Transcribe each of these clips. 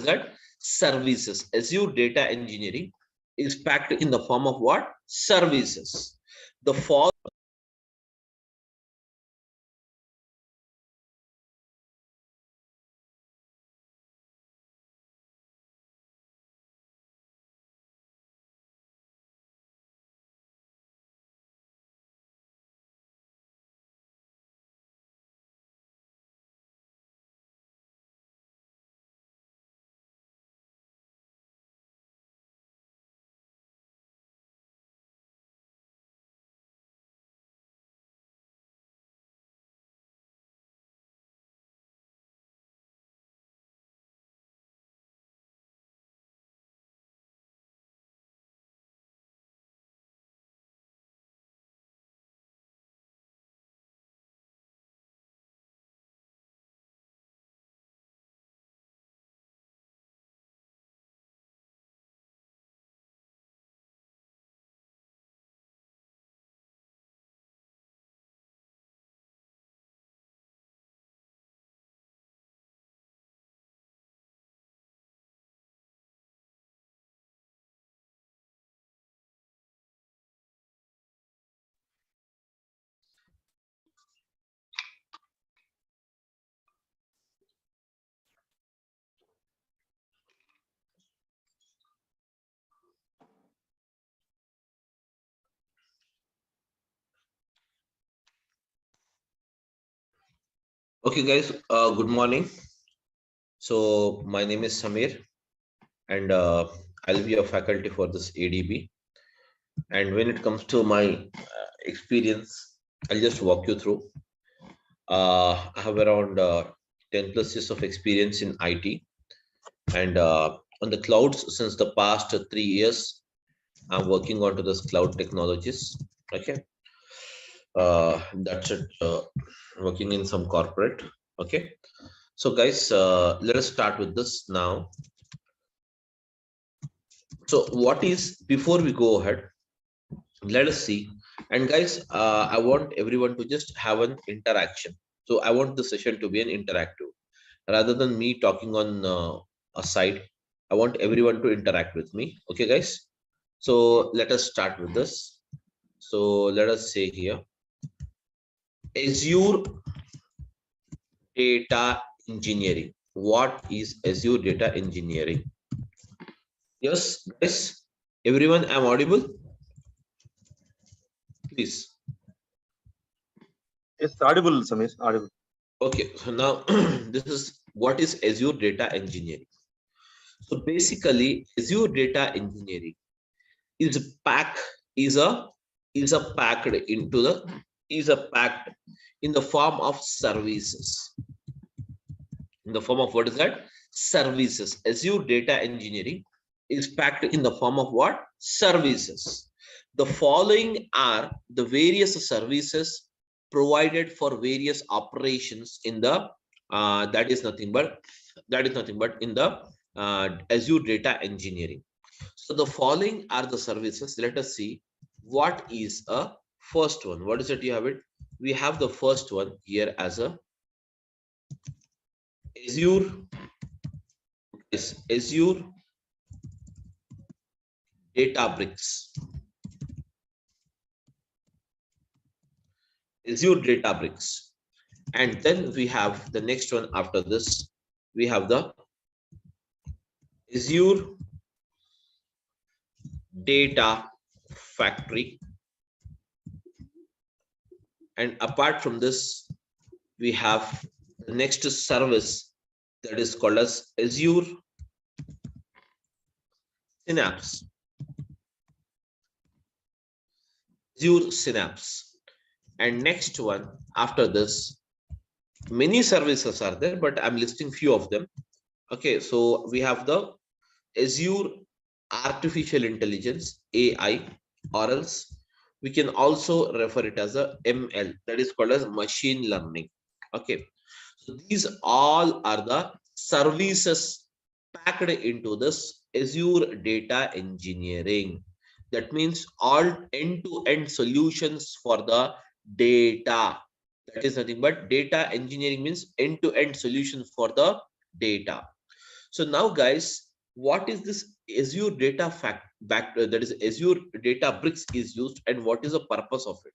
is that? Services. Azure data engineering is packed in the form of what? Services. The fall. Okay, guys, good morning. So my name is Samir, and I'll be a faculty for this ADB. And when it comes to my experience, I'll just walk you through. I have around 10 plus years of experience in IT, and on the clouds since the past 3 years. I'm working onto this cloud technologies. Okay, that's it. Working in some corporate. Okay, so guys, let us start with this now. So what is, before we go ahead, let us see. And guys, I want everyone to just have an interaction. So I want the session to be an interactive rather than me talking on a side. I want everyone to interact with me. Okay, guys. So let us start with this. So let us say here, Azure data engineering. What is Azure data engineering? Yes, guys. Everyone, I'm audible. Please. It's audible, Samir. Audible. Okay, so now this is what is Azure data engineering. So basically, Azure data engineering is packed in the form of services. In the form of what is that? Services. Azure data engineering is packed in the form of what? Services. The following are the various services provided for various operations in the that is nothing but in the Azure data engineering. So the following are the services. Let us see what is a first one. What is it? You have it. We have the first one here as a Azure. Is Azure Databricks. Azure Databricks. And then we have the next one after this. We have the Azure Data Factory. And apart from this, we have the next service that is called as Azure Synapse. Azure Synapse. And next one after this, many services are there, but I'm listing few of them. Okay, so we have the Azure Artificial Intelligence, AI, or else we can also refer it as a ML, that is called as machine learning. Okay, so these all are the services packed into this Azure data engineering. That means all end-to-end solutions for the data. That is nothing but data engineering means end-to-end solutions for the data. So now guys, what is this Azure data that is Azure Databricks is used, and what is the purpose of it?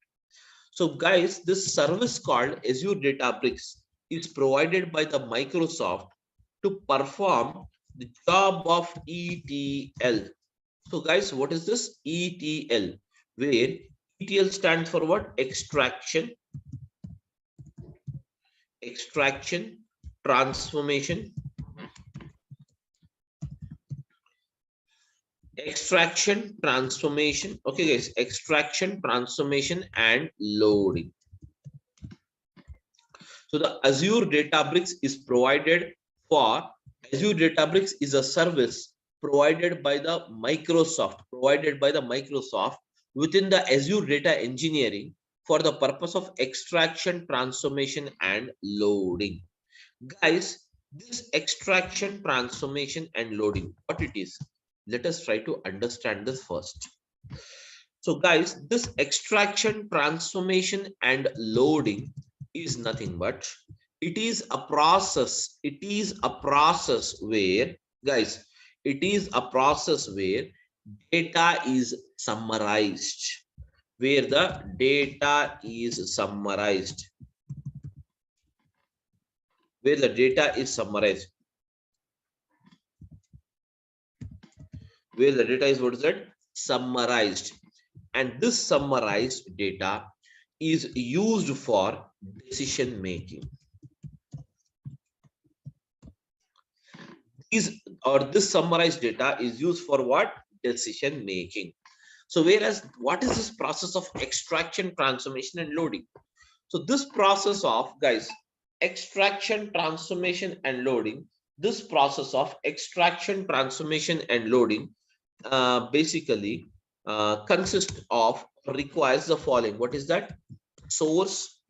So guys, this service called Azure Databricks is provided by the Microsoft to perform the job of ETL. So guys, what is this ETL? Where ETL stands for what? Extraction, transformation, okay guys, extraction, transformation, and loading. So the Azure Databricks is provided for, Azure Databricks is a service provided by the Microsoft, within the Azure data engineering for the purpose of extraction, transformation, and loading. Guys, this extraction, transformation, and loading, what it is? Let us try to understand this first. So guys, this extraction, transformation, and loading is nothing but it is a process. It is a process where, guys, it is a process where data is summarized. Where the data is summarized. Where the data is summarized. Where the data is, what is that? Summarized. And this summarized data is used for decision making. This summarized data is used for what? Decision making. So whereas what is this process of extraction, transformation, and loading? So this process of, guys, extraction, transformation, and loading, this process of extraction, transformation, and loading basically consists of, requires the following. What is that? Source,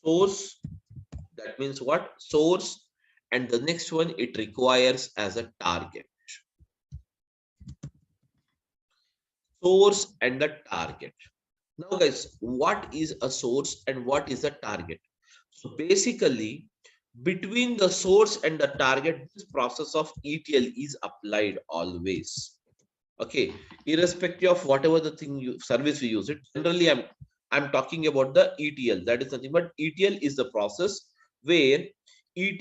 that means what? Source, and the next one, it requires as a target. Source and the target. Now guys, what is a source and what is a target? So basically, between the source and the target, this process of ETL is applied always. Okay, irrespective of whatever the service we use it. Generally, I'm talking about the ETL. That is nothing but ETL is the process where the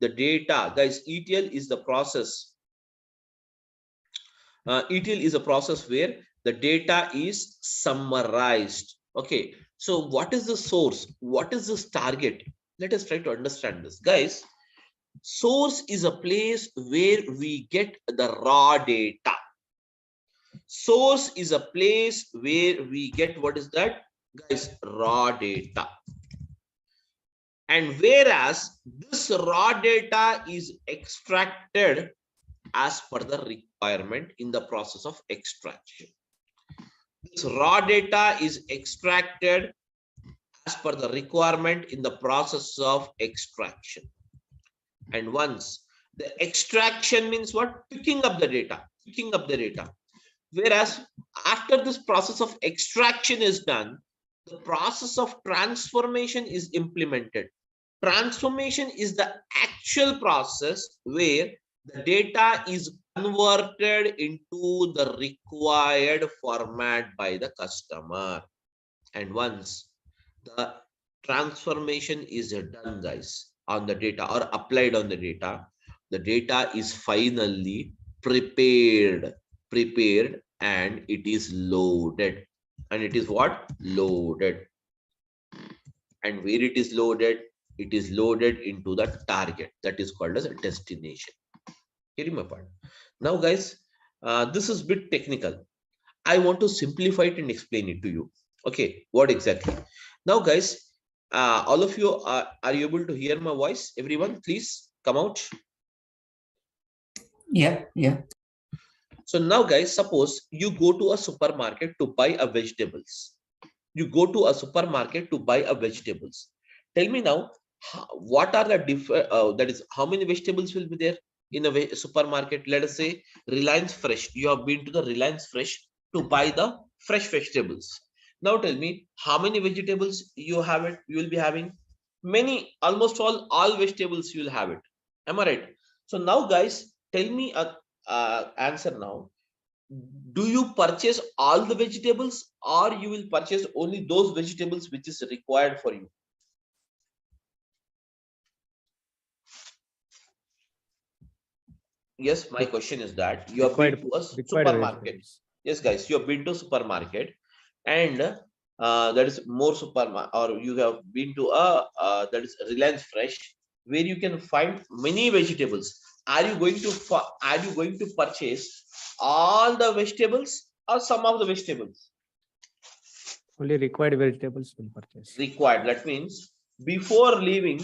data, guys, ETL is the process. ETL is a process where the data is summarized. Okay, so what is the source? What is this target? Let us try to understand this, guys. Source is a place where we get the raw data. Source is a place where we get, what is that, guys? Raw data. And whereas this raw data is extracted as per the requirement in the process of extraction. This raw data is extracted as per the requirement in the process of extraction. And once the extraction means what? Picking up the data. Whereas after this process of extraction is done, the process of transformation is implemented. Transformation is the actual process where the data is converted into the required format by the customer. And once the transformation is done, guys, on the data or applied on the data is finally prepared and it is loaded. And it is what? Loaded. And where it is loaded? It is loaded into the target, that is called as a destination. Hearing my point. Now guys, this is a bit technical. I want to simplify it and explain it to you. Okay, what exactly? Now guys, all of you are you able to hear my voice? Everyone, please come out. Yeah. So now guys, suppose you go to a supermarket to buy a vegetables. Tell me now, what are the different, that is, how many vegetables will be there in a supermarket? Let us say Reliance Fresh. You have been to the Reliance Fresh to buy the fresh vegetables. Now tell me, how many vegetables you will be having? almost all vegetables you will have it. Am I right? So now guys, tell me a answer now. Do you purchase all the vegetables, or you will purchase only those vegetables which is required for you? Yes, my question is that you have been to a required supermarket. vegetables. Yes, guys, you have been to supermarket, and that is more supermarket, or you have been to a that is Reliance Fresh, where you can find many vegetables. Are you going to purchase all the vegetables or some of the vegetables? Only required vegetables will purchase. Required. That means before leaving,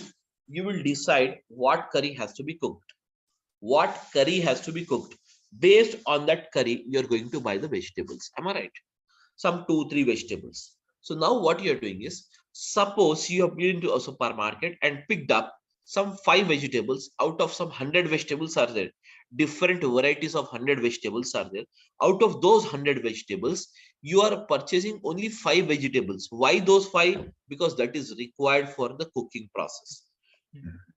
you will decide what curry has to be cooked. What curry has to be cooked. Based on that curry, you're going to buy the vegetables. Am I right? Some 2-3 vegetables. So now what you're doing is, suppose you have been to a supermarket and picked up some 5 vegetables out of some 100 vegetables are there. Different varieties of 100 vegetables are there. Out of those 100 vegetables, you are purchasing only 5 vegetables. Why those 5? Because that is required for the cooking process.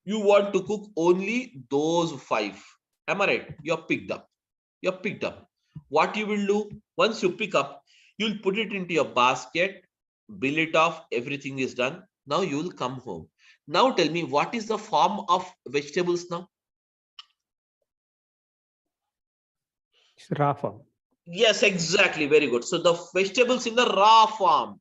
You want to cook only those 5. Am I right? You're picked up. You're picked up. What you will do, once you pick up, you'll put it into your basket, bill it off, everything is done. Now you will come home. Now tell me, what is the form of vegetables now? It's raw form. Yes, exactly. Very good. So the vegetables in the raw form.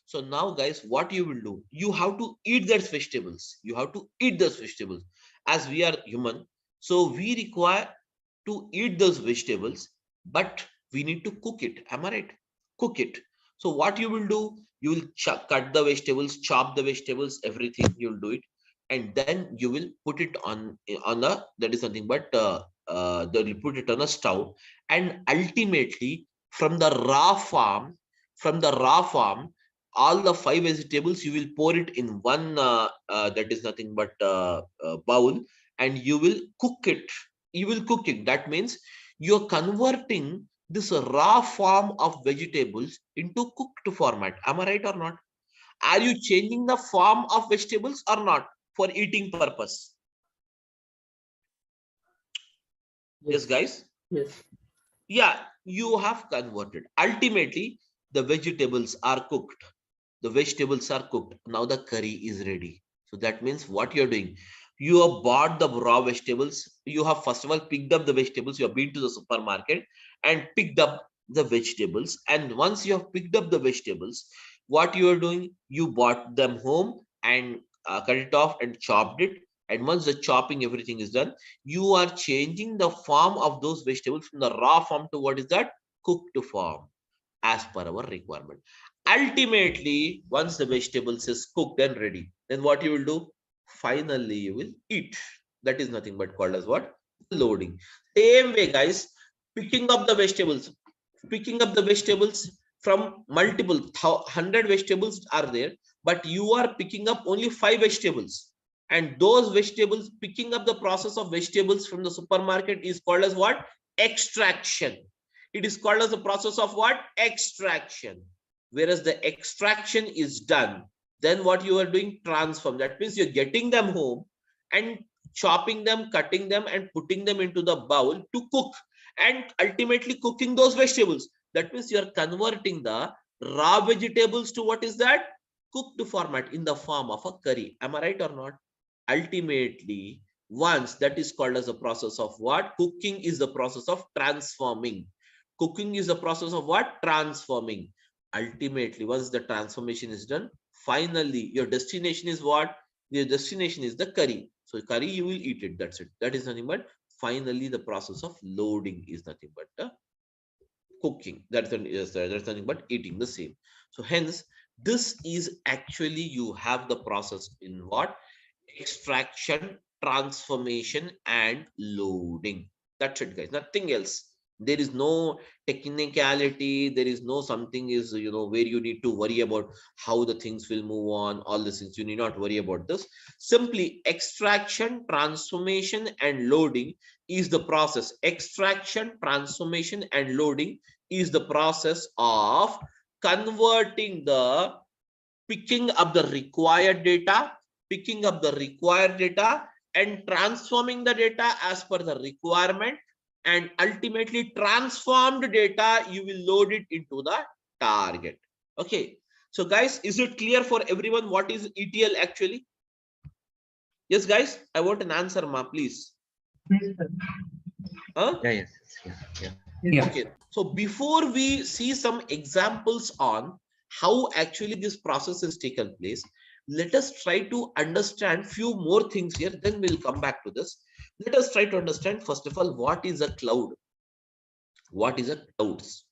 So now, guys, what you will do? You have to eat those vegetables. You have to eat those vegetables. As we are human, so we require to eat those vegetables, but we need to cook it. Am I right? Cook it. So what you will do? You will cut the vegetables, chop the vegetables, everything. You will do it, and then you will put it on a, that is nothing but they will put it on a stove, and ultimately from the raw farm, all the 5 vegetables you will pour it in one that is nothing but bowl, and you will cook it. You will cook it. That means you're converting this raw form of vegetables into cooked format. Am I right or not? Are you changing the form of vegetables or not for eating purpose? Yes, guys. Yes. Yeah, you have converted. Ultimately, the vegetables are cooked. The vegetables are cooked. Now the curry is ready. So that means what you're doing, you have bought the raw vegetables. You have first of all picked up the vegetables. You have been to the supermarket and picked up the vegetables. And once you have picked up the vegetables, what you are doing, you bought them home and cut it off and chopped it. And once the chopping, everything is done, you are changing the form of those vegetables from the raw form to what is that? Cooked form, as per our requirement. Ultimately, once the vegetables is cooked and ready, then what you will do? Finally, you will eat. That is nothing but called as what? Loading. Same way, guys, picking up the vegetables. Picking up the vegetables from multiple 100 vegetables are there, but you are picking up only 5 vegetables. And those vegetables, picking up the process of vegetables from the supermarket is called as what? Extraction. It is called as the process of what? Extraction. Whereas the extraction is done, then what you are doing? Transform. That means you're getting them home and chopping them, cutting them, and putting them into the bowl to cook, and ultimately cooking those vegetables. That means you're converting the raw vegetables to what is that? Cooked format in the form of a curry. Am I right or not? Ultimately, once that is called as a process of what? Cooking is the process of transforming. Cooking is the process of what? Transforming. Ultimately, once the transformation is done, finally your destination is what? Your destination is the curry. So curry, you will eat it. That's it. That is nothing but finally the process of loading is nothing but the cooking. That's nothing but eating the same. So hence, this is actually you have the process in what? Extraction, transformation, and loading. That's it, guys. Nothing else. There is no technicality. There is no something is, where you need to worry about how the things will move on. All the things you need not worry about this. Simply extraction, transformation, and loading is the process. Extraction, transformation, and loading is the process of converting the picking up the required data picking up the required data and transforming the data as per the requirement, and ultimately transformed data, you will load it into the target. Okay. So guys, is it clear for everyone what is ETL actually? Yes, guys, I want an answer, ma, please. Huh? Yeah, yes, yeah. Okay. So before we see some examples on how actually this process is taken place, let us try to understand few more things here. Then we'll come back to this. Let us try to understand first of all what is a cloud, what is a clouds,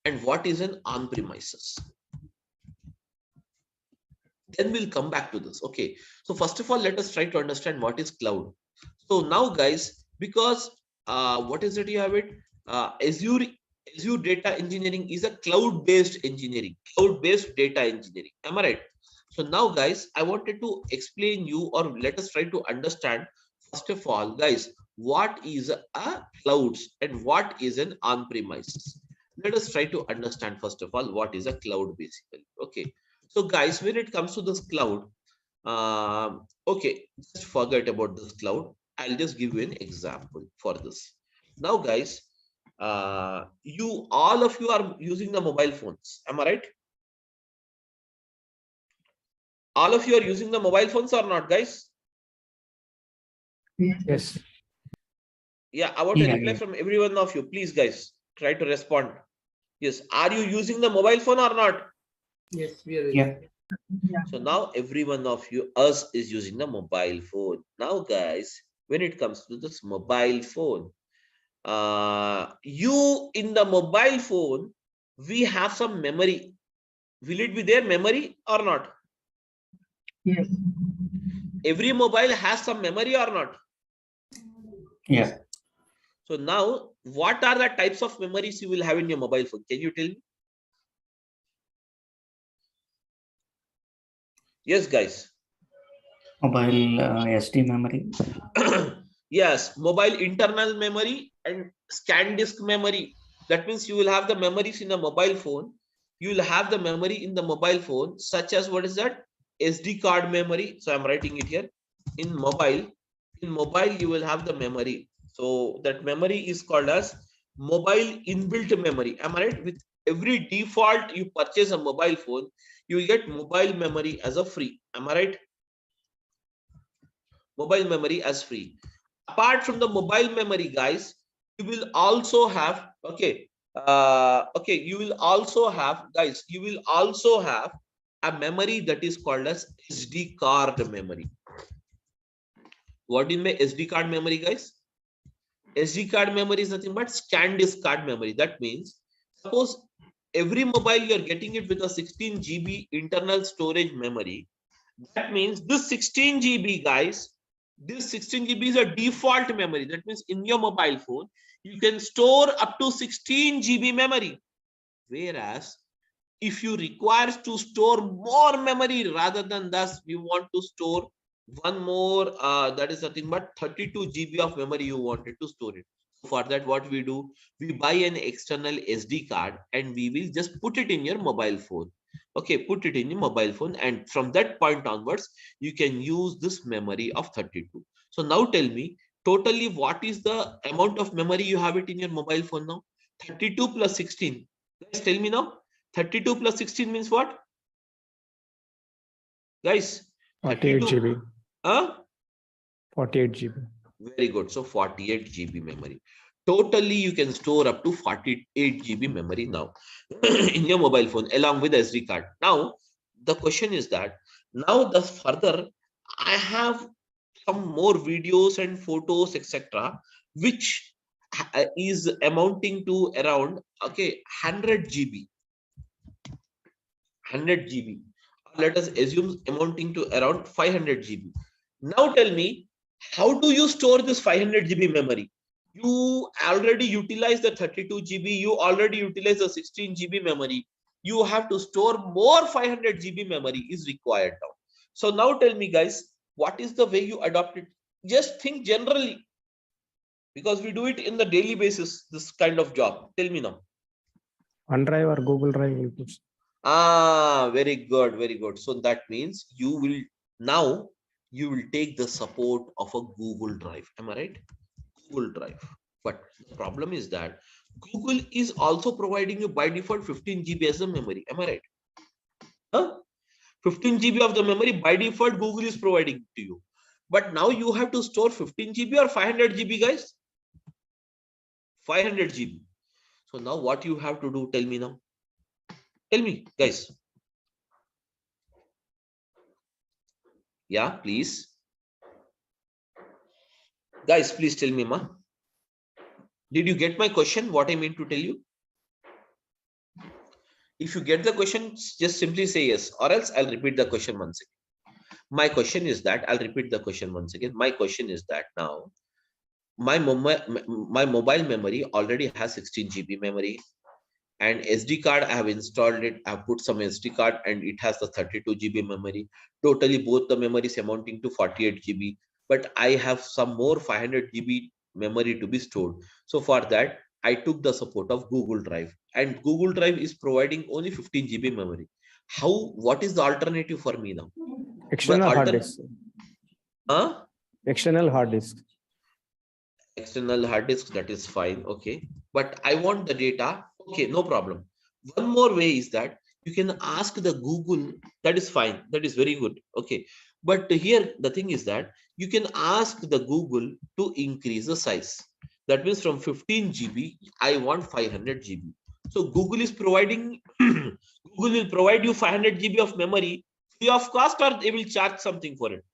and what is an on-premises. Then we'll come back to this. Okay. So first of all, let us try to understand what is cloud. So now, guys, because what is it? You have it. Azure data engineering is a cloud-based engineering, cloud-based data engineering. Am I right? So now, guys, I wanted to explain you, or let us try to understand first of all, guys, what is a clouds and what is an on-premises. Let us try to understand first of all what is a cloud basically. Okay. So, guys, when it comes to this cloud, okay, just forget about this cloud. I'll just give you an example for this. Now, guys, all of you are using the mobile phones. Am I right? All of you are using the mobile phones or not, guys? Yes. Yeah, I want a reply from every one of you. Please, guys, try to respond. Yes, are you using the mobile phone or not? Yes, we are. So now every one of you, us, is using the mobile phone. Now, guys, when it comes to this mobile phone, you in the mobile phone, we have some memory. Will it be there memory or not? Yes. Every mobile has some memory or not? Yes. So now, what are the types of memories you will have in your mobile phone? Can you tell me? Yes, guys. Mobile SD memory. Yes, mobile internal memory and scan disk memory. That means you will have the memories in a mobile phone. You will have the memory in the mobile phone, such as what is that? SD card memory. So I'm writing it here. In mobile, you will have the memory. So that memory is called as mobile inbuilt memory. Am I right? With every default you purchase a mobile phone, you will get mobile memory as a free. Am I right? Mobile memory as free. Apart from the mobile memory, guys, you will also have, okay, you will also have, guys, you will also have a memory that is called as SD card memory. What is my SD card memory, guys? SD card memory is nothing but scan disk card memory. That means, suppose every mobile you are getting it with a 16 GB internal storage memory. That means this 16 GB, guys, this 16 GB is a default memory. That means in your mobile phone, you can store up to 16 GB memory. Whereas if you require to store more memory rather than thus, you want to store one more, that is nothing but 32 GB of memory you wanted to store it. For that, what we do, we buy an external SD card and we will just put it in your mobile phone. Okay, put it in your mobile phone, and from that point onwards, you can use this memory of 32. So now tell me, totally what is the amount of memory you have it in your mobile phone now? 32 plus 16. Guys, tell me now. 32 plus 16 means what? Guys, 48 GB. Huh? 48 GB. Very good. So 48 GB memory. Totally, you can store up to 48 GB memory now in your mobile phone along with SD card. Now, the question is that now the further I have some more videos and photos, etc., which is amounting to around 100 GB. 100 GB. Let us assume amounting to around 500 GB. Now tell me, how do you store this 500 GB memory? You already utilize the 32 GB, you already utilize the 16 GB memory. You have to store more 500 GB memory is required now. So now tell me, guys, what is the way you adopt it? Just think generally, because we do it in the daily basis, this kind of job. Tell me now. OneDrive or Google Drive will put. Very good, very good. So that means you will now you will take the support of a Google Drive. Am I right? Google Drive. But the problem is that Google is also providing you by default 15 GB as a memory. Am I right? Huh? 15 GB of the memory by default Google is providing to you. But now you have to store 15 GB or 500 GB, guys? 500 GB. So now what you have to do, tell me now. Tell me, guys. Yeah, please. Guys, please tell me, ma. Did you get my question? What I mean to tell you? If you get the question, just simply say yes, or else I'll repeat the question once again. My question is that, I'll repeat the question once again. My question is that now, my mobile memory already has 16 GB memory, and SD card, I have installed it. I have put some SD card and it has the 32 GB memory. Totally both the memories amounting to 48 GB. But I have some more 500 GB memory to be stored. So for that, I took the support of Google Drive, and Google Drive is providing only 15 GB memory. What is the alternative for me now? External hard disk. Huh? External hard disk. External hard disk, that is fine. Okay. But I want the data. Okay, no problem. One more way is that you can ask the Google. That is fine. That is very good. Okay. But here the thing is that you can ask the Google to increase the size. That means from 15 GB, I want 500 GB. So Google is providing, Google will provide you 500 GB of memory free of cost, or they will charge something for it?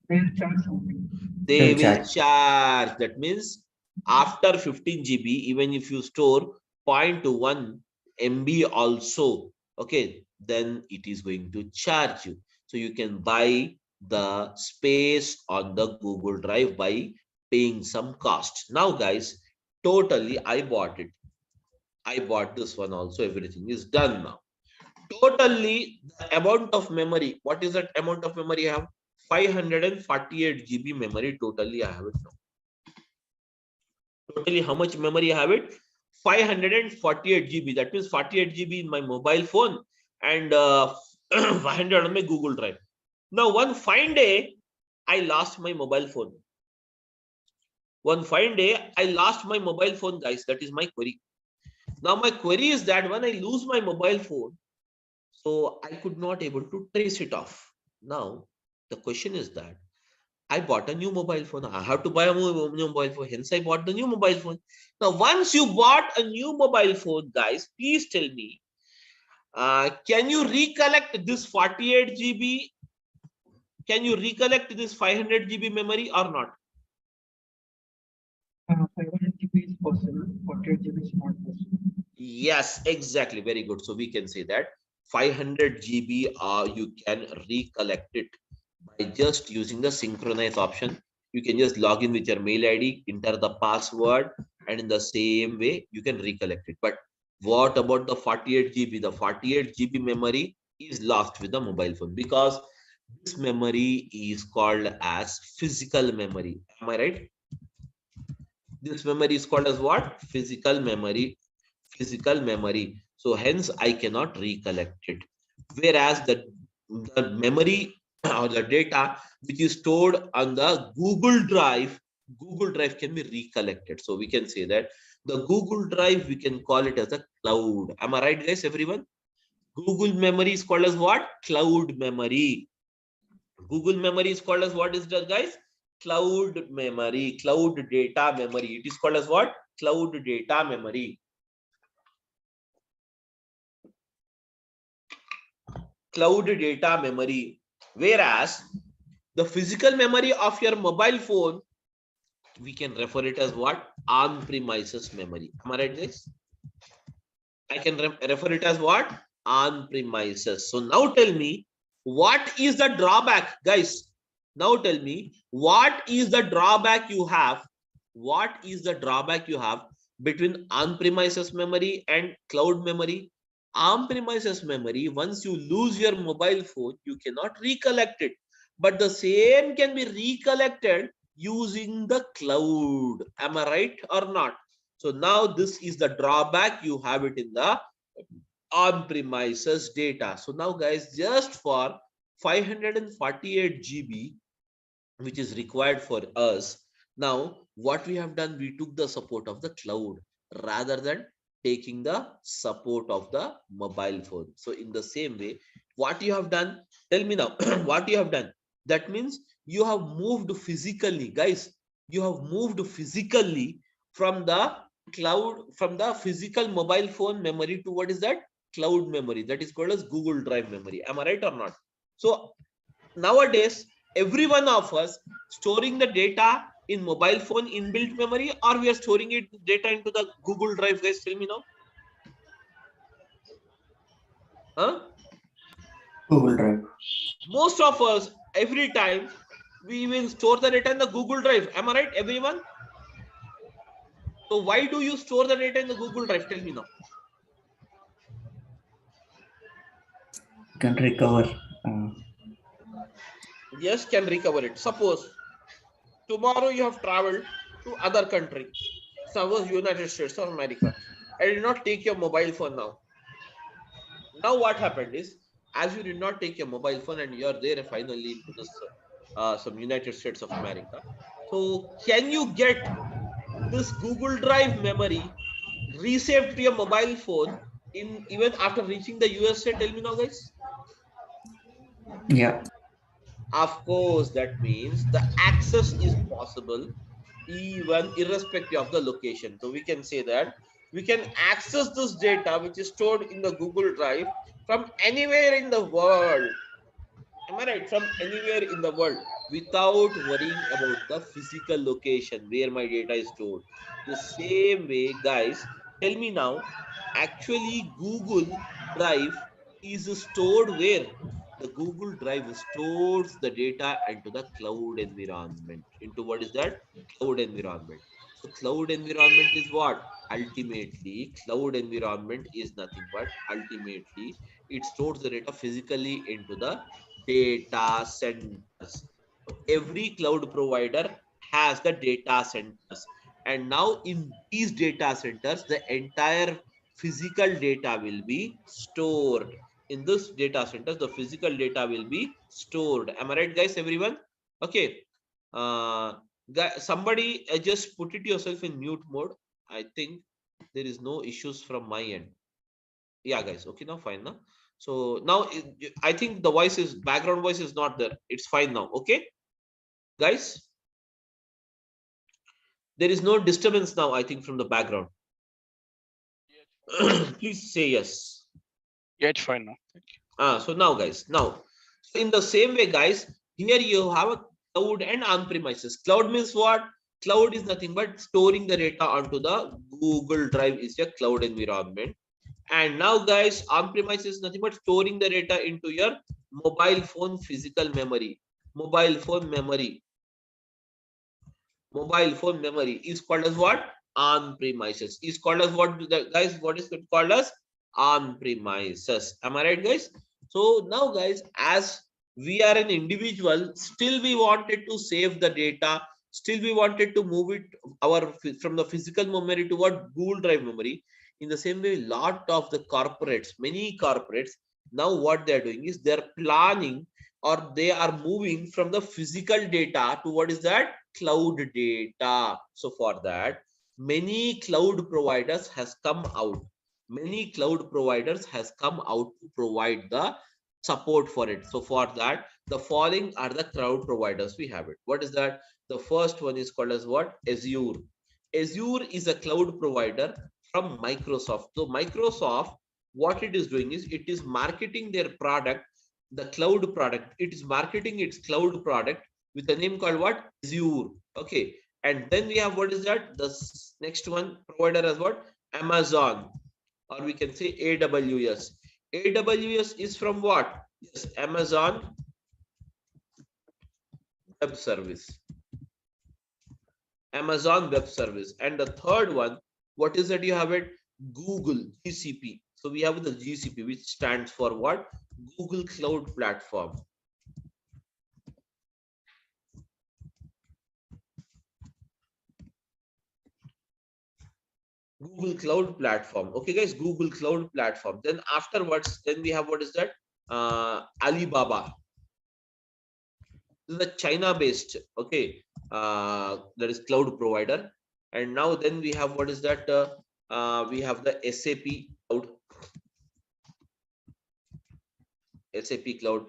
They'll charge something. They will charge. That means after 15 GB, even if you store 0.1 MB also, okay, then it is going to charge you. So you can buy the space on the Google Drive by paying some cost. Now, guys, totally, I bought it. I bought this one also. Everything is done now. Totally, the amount of memory. What is that amount of memory I have? 548 GB memory totally I have it now. Totally, how much memory I have it? 548 GB. That means 48 GB in my mobile phone and 500 on my Google Drive. Now, one fine day, I lost my mobile phone. One fine day, I lost my mobile phone, guys. That is my query. Now, my query is that when I lose my mobile phone, so I could not able to trace it off. Now, the question is that I bought a new mobile phone. I have to buy a new mobile phone. Hence, I bought the new mobile phone. Now, once you bought a new mobile phone, guys, please tell me, can you recollect this 48 GB? Can you recollect this 500 GB memory or not? 500 GB is possible, 48 GB is not possible. Yes, exactly. Very good. So we can say that 500 GB, you can recollect it by just using the synchronize option. You can just log in with your mail ID, enter the password, and in the same way, you can recollect it. But what about the 48 GB? The 48 GB memory is lost with the mobile phone, because this memory is called as physical memory. Am I right? This memory is called as what? Physical memory. Physical memory. So hence I cannot recollect it. Whereas the memory or the data which is stored on the Google Drive can be recollected. So we can say that the Google Drive, we can call it as a cloud. Am I right, guys? Everyone? Google memory is called as what? Cloud memory. Google memory is called as what is that, guys? Cloud memory, cloud data memory. It is called as what? Cloud data memory. Cloud data memory. Whereas the physical memory of your mobile phone, we can refer it as what? On-premises memory. Am I right, guys? I can refer it as what? On-premises. So now tell me, what is the drawback, guys? Now tell me, what is the drawback you have? What is the drawback you have between on-premises memory and cloud memory? On-premises memory, once you lose your mobile phone, you cannot recollect it. But the same can be recollected using the cloud. Am I right or not? So now this is the drawback. You have it in the on-premises data. So now, guys, just for 548 GB, which is required for us. Now, what we have done, we took the support of the cloud rather than taking the support of the mobile phone. So in the same way, what you have done, tell me now, what you have done. That means you have moved physically, guys. You have moved physically from the cloud, from the physical mobile phone memory to what is that? Cloud memory. That is called as Google Drive memory. Am I right or not? So nowadays, every one of us storing the data in mobile phone inbuilt memory, or we are storing it data into the Google Drive, guys, tell me now. Huh? Google Drive. Most of us, every time we will store the data in the Google Drive. Am I right, everyone? So why do you store the data in the Google Drive? Tell me now. Can recover. Yes, can recover it. Suppose tomorrow you have traveled to other country, suppose United States or America, and did not take your mobile phone now. Now what happened is, as you did not take your mobile phone and you are there finally into this some United States of America. So can you get this Google Drive memory resaved to your mobile phone in even after reaching the USA? Tell me now, guys. Yeah. Of course, that means the access is possible even irrespective of the location. So we can say that we can access this data which is stored in the Google Drive from anywhere in the world. Am I right? From anywhere in the world without worrying about the physical location where my data is stored. The same way, guys, tell me now, actually Google Drive is stored where? The Google Drive stores the data into the cloud environment. Into what is that? Cloud environment. So cloud environment is what? Ultimately, cloud environment is nothing but ultimately it stores the data physically into the data centers. Every cloud provider has the data centers. And now in these data centers, the entire physical data will be stored. In this data centers, the physical data will be stored. Am I right, guys, everyone? Okay. Somebody just put it yourself in mute mode. I think there is no issues from my end. Yeah, guys. Okay, now fine now. So now I think the voice is background voice is not there. It's fine now. Okay, guys. There is no disturbance now, I think, from the background. Please say yes. Yeah, it's fine now. Thank you. So now, guys, now in the same way, guys, here you have a cloud and on-premises. Cloud means what? Cloud is nothing but storing the data onto the Google Drive is a cloud environment. And now, guys, on-premise is nothing but storing the data into your mobile phone physical memory. Mobile phone memory. Mobile phone memory is called as what? On-premises. Is called as what, guys? What is it called as? On-premises. Am I right, guys? So now, guys, as we are an individual, still we wanted to save the data. Still we wanted to move it from the physical memory to what? Google Drive memory. In the same way, lot of the corporates, many corporates, now what they're doing is they're planning or they are moving from the physical data to what is that? Cloud data. So for that, many cloud providers has come out. Many cloud providers has come out to provide the support for it. So for that, the following are the cloud providers we have it. What is that? The first one is called as what? Azure. Azure is a cloud provider from Microsoft. So Microsoft, what it is doing is it is marketing their product, the cloud product. It is marketing its cloud product with a name called what? Azure. Okay. And then we have what is that? The next one provider as what? Amazon, or we can say AWS. AWS is from what? Yes, Amazon Web Service. Amazon Web Service. And the third one, what is that you have it? Google, GCP. So we have the GCP, which stands for what? Google Cloud Platform. Google Cloud Platform. Okay, guys, Google Cloud Platform. Then afterwards, then we have what is that? Alibaba. This is the China based, okay, that is cloud provider. And now then we have, what is that? We have the SAP cloud. SAP cloud.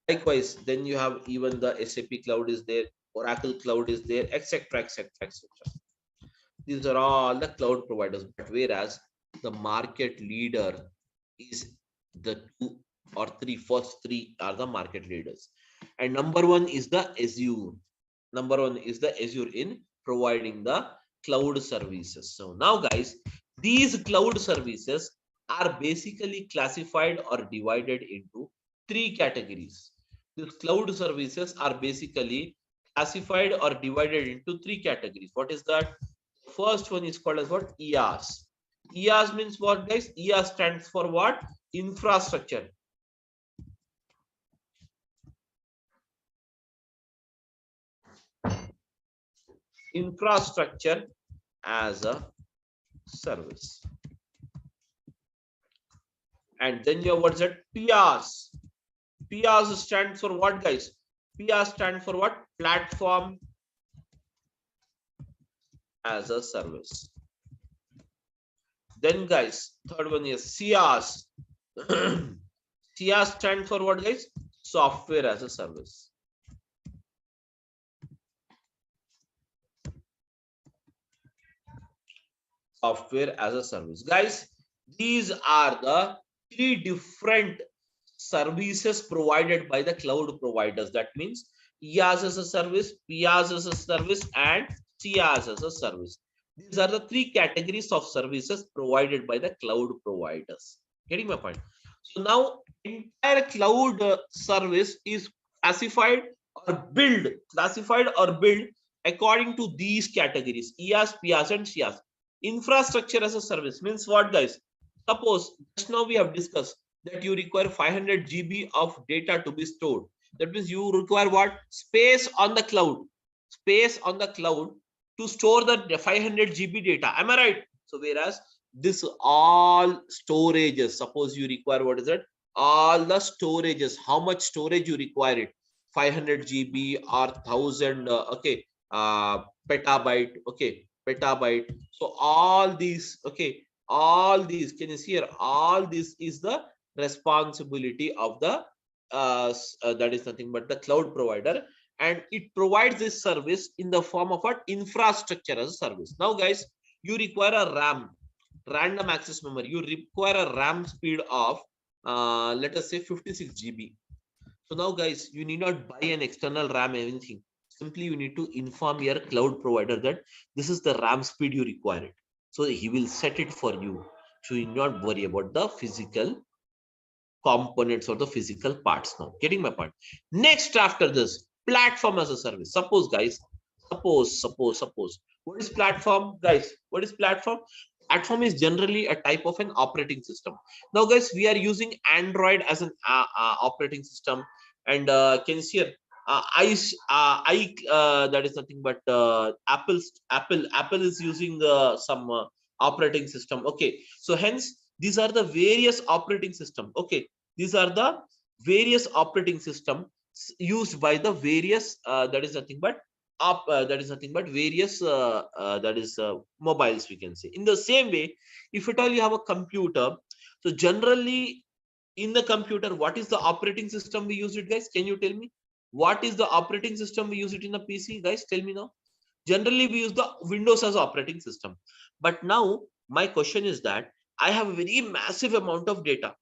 Likewise, then you have even the SAP cloud is there, Oracle cloud is there, etc., etc., etc. These are all the cloud providers. But whereas the market leader is the two or three, first three are the market leaders. And number one is the Azure. Number one is the Azure in providing the cloud services. So now guys, these cloud services are basically classified or divided into three categories. These cloud services are basically classified or divided into three categories. What is that? First one is called as what? IaaS. IaaS means what, guys? IaaS stands for what? Infrastructure. Infrastructure as a service. And then you have, what's that? PaaS. PaaS stands for what, guys? PaaS stands for what? Platform as a service. Then guys, third one is SaaS. SaaS stands for what, guys? Software as a service. Software as a service. Guys, these are the three different services provided by the cloud providers. That means IaaS as a service, PaaS as a service, and SaaS as a service. These are the three categories of services provided by the cloud providers. Getting my point? So now entire cloud service is classified or built according to these categories: IaaS, PaaS, and SaaS. Infrastructure as a service means what, guys? Suppose just now we have discussed that you require 500 GB of data to be stored. That means you require what? Space on the cloud. Space on the cloud to store the 500 GB data. Am I right? So whereas this all storages, suppose you require, what is it? All the storages. How much storage you require it? 500 GB or 1000 petabyte. Okay, petabyte. So all these, okay, all these, can you see here? All this is the responsibility of the that is nothing but the cloud provider, and it provides this service in the form of what? Infrastructure as a service. Now guys, you require a RAM, random access memory. You require a RAM speed of let us say 56 GB. So now guys, you need not buy an external RAM, anything. Simply you need to inform your cloud provider that this is the RAM speed you require it. So he will set it for you. So you need not worry about the physical components or the physical parts. Now getting my point? Next, after this, platform as a service. Suppose guys, suppose what is platform, guys? What is platform? Platform is generally a type of an operating system. Now guys, we are using Android as an operating system, and can you see here, that is nothing but Apple is using some operating system. Okay, so hence these are the various operating system. Okay, these are the various operating system used by the various that is nothing but various mobiles, we can say. In the same way, if at all you have a computer, so generally in the computer, what is the operating system we use it, guys? Can you tell me what is the operating system we use it in a PC, guys? Tell me now. Generally we use the Windows as operating system. But now my question is that I have a very massive amount of data,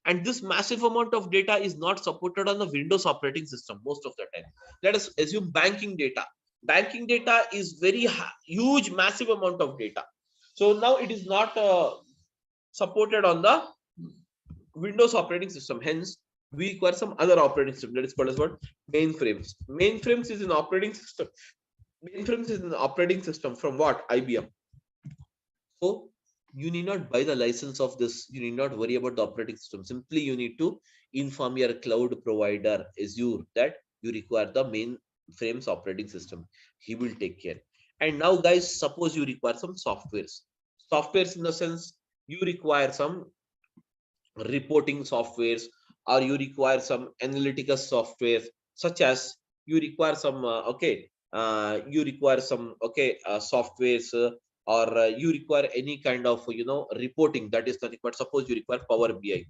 and this massive amount of data is not supported on the Windows operating system most of the time. Let us assume banking data. Banking data is very huge, massive amount of data. So now it is not supported on the Windows operating system. Hence, we require some other operating system that is called as what? Mainframes. Mainframes is an operating system. Mainframes is an operating system from what? IBM. So you need not buy the license of this. You need not worry about the operating system. Simply you need to inform your cloud provider Azure that you require the mainframes operating system. He will take care. And now guys, suppose you require some softwares. Softwares in the sense you require some reporting softwares, or you require some analytical software such as you require some you require some softwares, or you require any kind of reporting, that is nothing but suppose you require Power BI,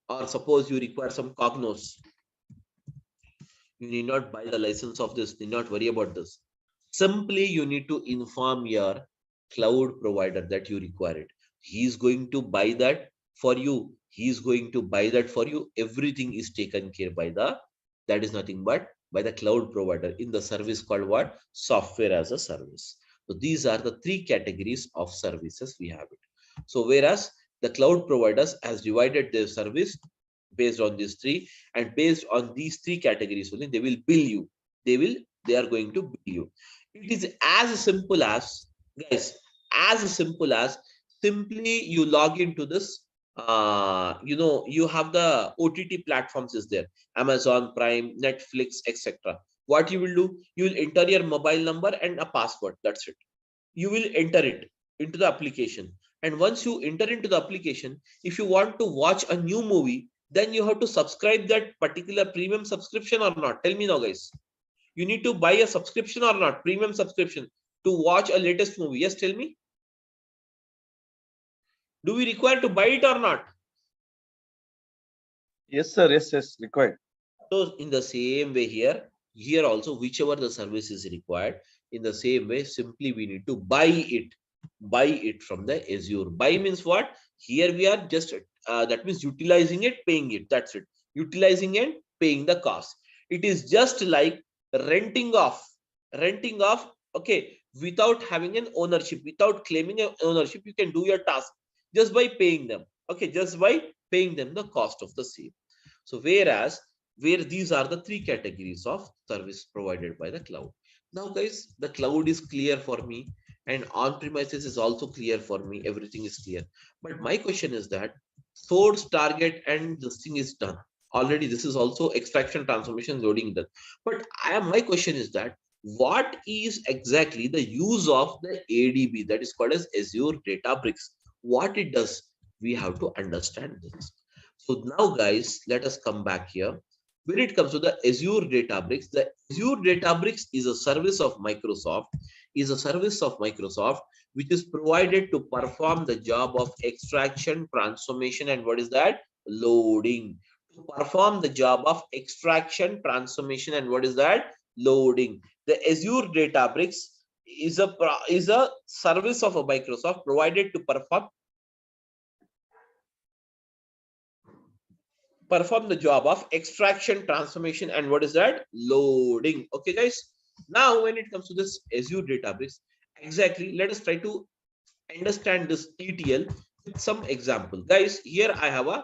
or suppose you require some Cognos. You need not buy the license of this, need not worry about this. Simply you need to inform your cloud provider that you require it. He is going to buy that for you. He is going to buy that for you. Everything is taken care by that is nothing but by the cloud provider in the service called what? Software as a service. So these are the three categories of services we have it. So whereas the cloud providers has divided their service based on these three, and based on these three categories only they will bill you. They are going to bill you. It is as simple as, guys, as simple as simply you log into this. You have the OTT platforms is there, Amazon Prime, Netflix, etc. What you will do, you will enter your mobile number and a password. That's it. You will enter it into the application, and once you enter into the application, if you want to watch a new movie, then you have to subscribe that particular premium subscription or not. Tell me now, guys. You need to buy a subscription or not, premium subscription, to watch a latest movie. Yes, tell me. Do we require to buy it or not? Yes, sir. Yes, required. So in the same way here also, whichever the service is required, in the same way, simply we need to buy it from the Azure. Buy means what? Here we are just that means utilizing it, paying it. That's it. Utilizing and paying the cost. It is just like renting off. Okay, without having an ownership, without claiming an ownership, you can do your task just by paying them. Okay, just by paying them the cost of the same. So where these are the three categories of service provided by the cloud. Now guys, the cloud is clear for me, and on premises is also clear for me. Everything is clear. But my question is that source, target, and this thing is done already. This is also extraction, transformation, loading done. But my question is that what is exactly the use of the ADB, that is called as Azure Databricks? What it does, we have to understand this. So now guys, let us come back here. When it comes to the Azure Databricks, the Azure Databricks is a service of Microsoft, which is provided to perform the job of extraction, transformation, and what is that? Loading. To perform the job of extraction, transformation, and what is that? Loading. The Azure Databricks is a service of a Microsoft provided to perform the job of extraction, transformation, and what is that? Loading. Okay, guys. Now, when it comes to this Azure Databricks, exactly, let us try to understand this ETL with some example. Guys, here I have a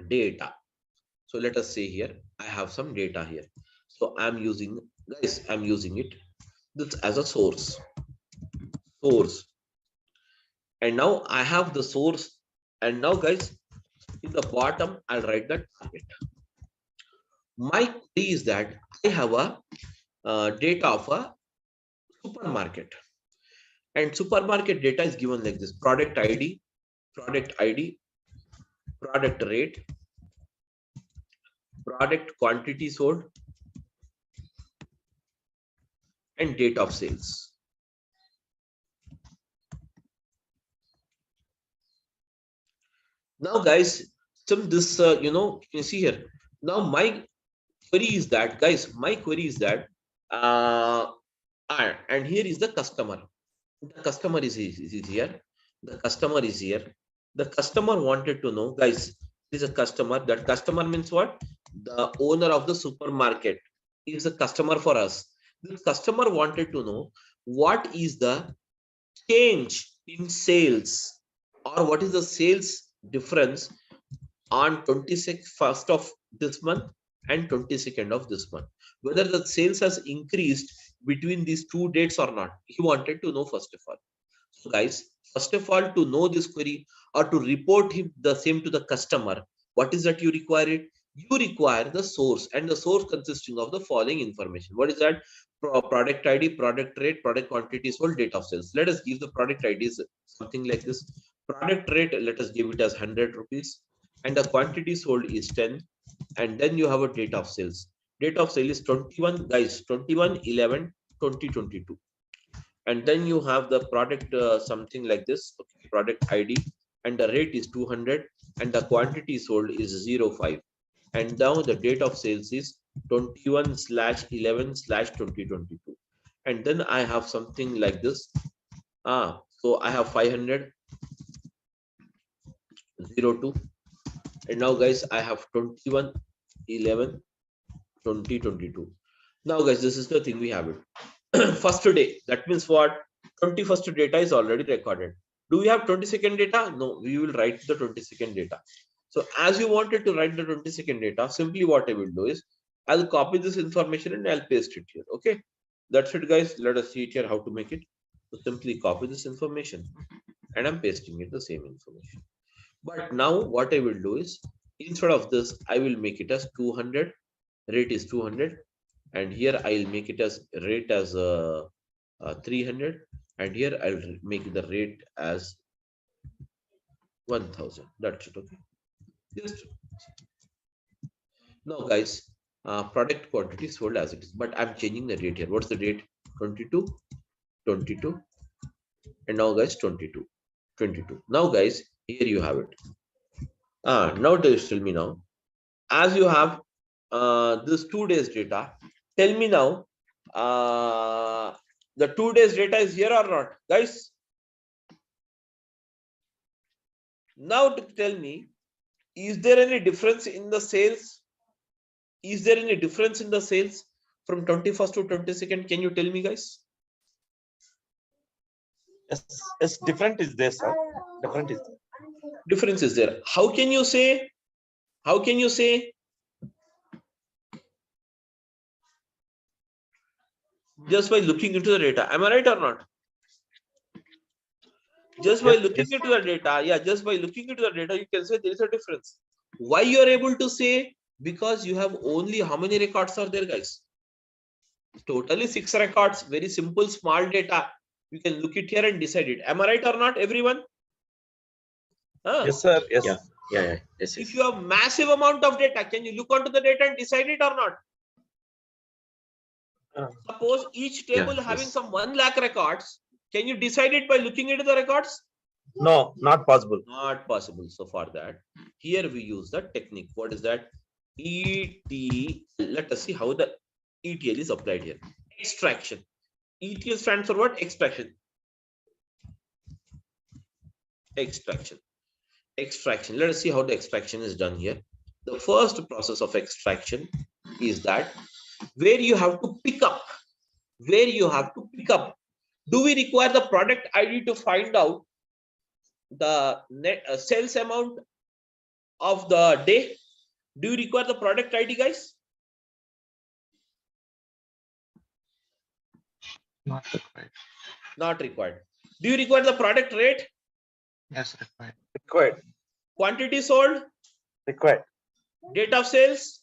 data. So let us say here I have some data here. So I'm using it this as a source. And now I have the source, and now guys, in the bottom I'll write the target. My query is that I have a data of a supermarket, and supermarket data is given like this: product ID, product rate, product quantity sold, and date of sales. Now guys, some this you can see here. Now my query is that, guys, and here is the customer. The customer is here. The customer is here. The customer wanted to know, guys, this is a customer. That customer means what? The owner of the supermarket is a customer for us. The customer wanted to know what is the change in sales, or what is the sales difference on 21st of this month and 22nd of this month, whether the sales has increased between these two dates or not. He wanted to know first of all. So guys, first of all, to know this query or to report him the same to the customer, what is that you require it? You require the source, and the source consisting of the following information. What is that? Product ID, product rate, product quantity sold, date of sales. Let us give the product IDs something like this. Product rate, let us give it as 100 rupees, and the quantity sold is 10, and then you have a date of sales. Date of sale is 21, guys, 21/11/2022. And then you have the product something like this, okay, product ID, and the rate is 200, and the quantity sold is 05. And now the date of sales is 21/11/2022. And then I have something like this. So I have 500 02. And now guys, I have 21/11/2022. Now guys, this is the thing we have it. First day, that means what? 21st data is already recorded. Do we have 22nd data? No, we will write the 22nd data. So as you wanted to write the 22nd data, simply what I will do is I'll copy this information and I'll paste it here. Okay, that's it guys. Let us see it here how to make it. So simply copy this information and I'm pasting it the same information. But now what I will do is, instead of this, I will make it as 200, rate is 200, and here I'll make it as rate as 300, and here I'll make the rate as 1000. That's it. Okay. Just now guys, product quantity sold as it is, but I'm changing the date here. What's the date? 22, 22, and now guys 22, 22. Now guys, here you have it. Now tell me now, as you have this 2 days data, tell me now, the 2 days data is here or not, guys? Now tell me, is there any difference in the sales? Is there any difference in the sales from 21st to 22nd? Can you tell me, guys? Yes, different is there, sir. Different is there. Difference is there. How can you say? How can you say? Just by looking into the data. Am I right or not? Just by looking into the data, yeah, just by looking into the data, you can say there is a difference. Why you are able to say? Because you have only how many records are there, guys? Totally 6 records. Very simple, small data. You can look it here and decide it. Am I right or not, everyone? Yes, sir. Yes. Yeah. Yes. If you have massive amount of data, can you look onto the data and decide it or not? Suppose each table having some 1 lakh records. Can you decide it by looking into the records? No, not possible. Not possible. So for that, here we use the technique. What is that? ETL. Let us see how the ETL is applied here. Extraction. ETL stands for what? Extraction. Extraction. Extraction. Let us see how the extraction is done here. The first process of extraction is that where you have to pick up. Where you have to pick up. Do we require the product ID to find out the net sales amount of the day? Do you require the product ID, guys? Not required. Not required. Do you require the product rate? Yes, required. Required. Quantity sold? Required. Date of sales?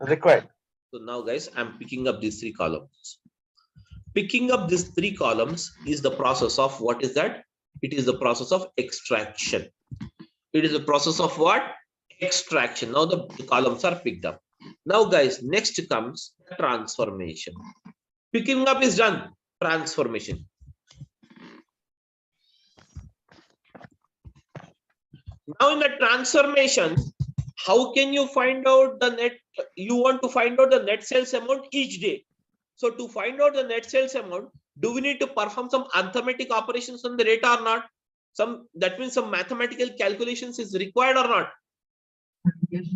Required. So now guys, I'm picking up these 3 columns. Picking up these 3 columns is the process of what is that? It is the process of extraction. It is a process of what? Extraction. Now the columns are picked up. Now guys, next comes transformation. Picking up is done. Transformation. Now in the transformation, how can you find out the net? You want to find out the net sales amount each day. So to find out the net sales amount, do we need to perform some arithmetic operations on the data or not? That means some mathematical calculations is required or not? Yes.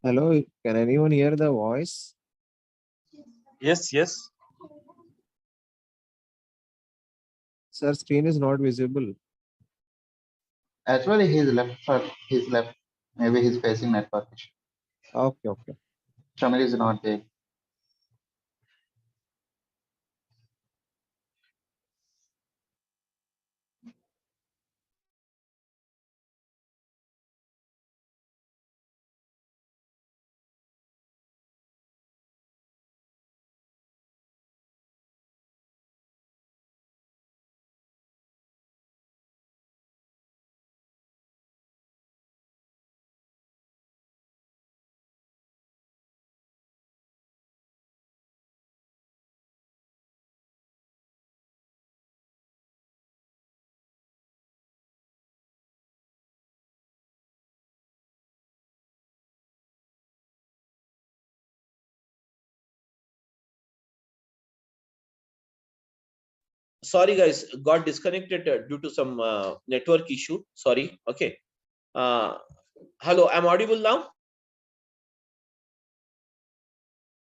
Hello, can anyone hear the voice? Yes, yes. Sir, screen is not visible. Actually, he's left. He's left. Maybe he's facing network issue. Okay, okay. Shamil is not there. Sorry guys, got disconnected due to some network issue. Sorry. Okay. Hello, I'm audible now.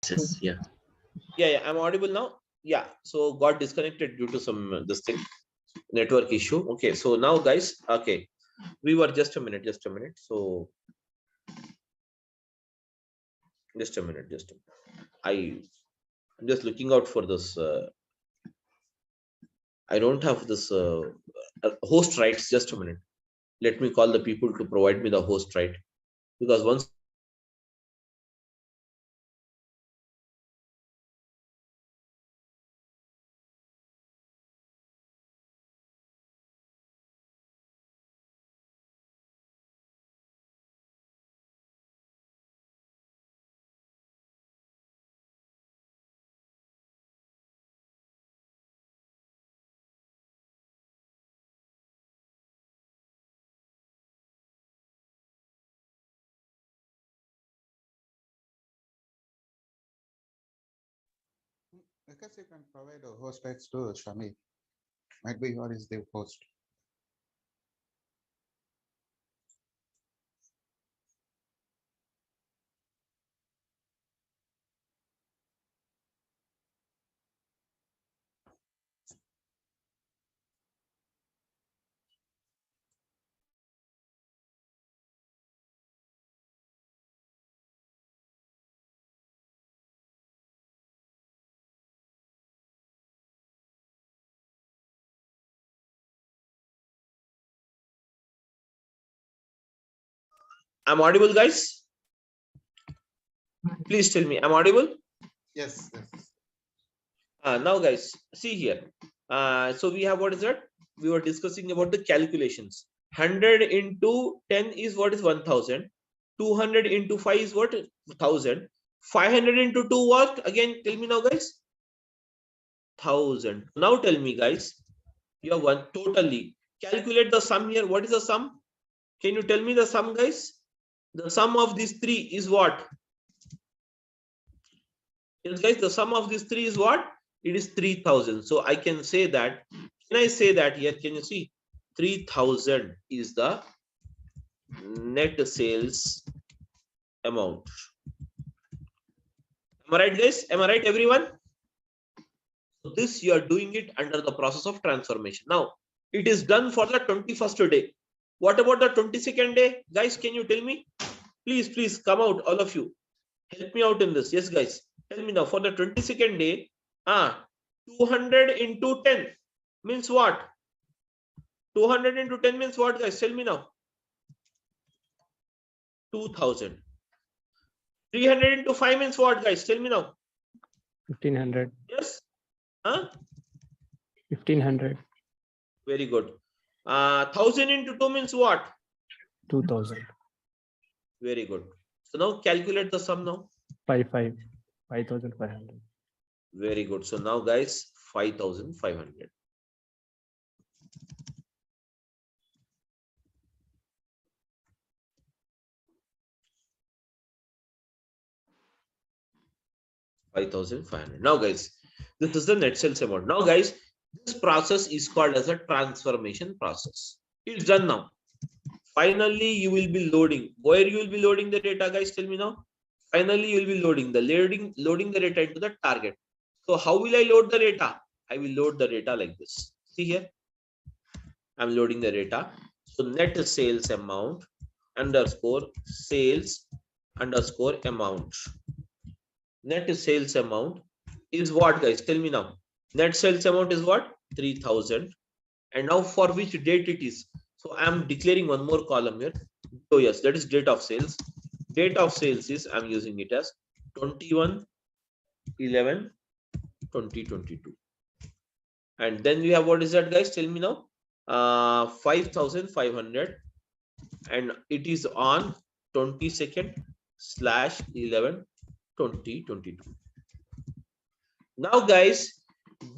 Yes, yeah. Yeah, I'm audible now. Yeah, so got disconnected due to some this thing, network issue. Okay, so now guys, okay, we were just a minute. So just a minute. I'm just looking out for this. I don't have this host rights. Just a minute. Let me call the people to provide me the host right, because once Because you can provide a host rights to Shamil. Might be your is the host. I'm audible, guys. Please tell me, I'm audible. Yes. Now guys, see here. So we have, what is that? We were discussing about the calculations. 100 into 10 is what is 1000. 200 into 5 is what? 1000. 500 into 2 what? Again, tell me now, guys. 1000. Now tell me, guys. You have one totally. Calculate the sum here. What is the sum? Can you tell me the sum, guys? The sum of these three is what? Yes, guys, the sum of these three is what? It is 3000. So I can say that. Can I say that here? Can you see? 3000 is the net sales amount. Am I right, guys? Am I right, everyone? So this you are doing it under the process of transformation. Now, it is done for the 21st day. What about the 22nd day? Guys, can you tell me? Please come out, all of you. Help me out in this. Yes, guys. Tell me now, for the 22nd day, 200 into 10 means what? 200 into 10 means what, guys? Tell me now. 2000. 300 into 5 means what, guys? Tell me now. 1500. Yes? Huh? 1500. Very good. 1000 into 2 means what? 2000. Very good. So now calculate the sum now. 5500. Very good. So now, guys, 5500. Now, guys, this is the net sales amount. Now, guys, this process is called as a transformation process. It's done now. Finally, you will be loading. Where you will be loading the data, guys? Tell me now. Finally, you will be loading the data into the target. So how will I load the data? I will load the data like this. See here, I'm loading the data. So net sales amount underscore sales underscore amount. Net sales amount is what, guys? Tell me now. Net sales amount is what? 3000. And now for which date it is? So I'm declaring one more column here. Oh yes, that is date of sales. Date of sales is, I'm using it as 21/11/2022. And then we have, what is that, guys? Tell me now. 5500, and it is on 22nd/11/2022. Now, guys,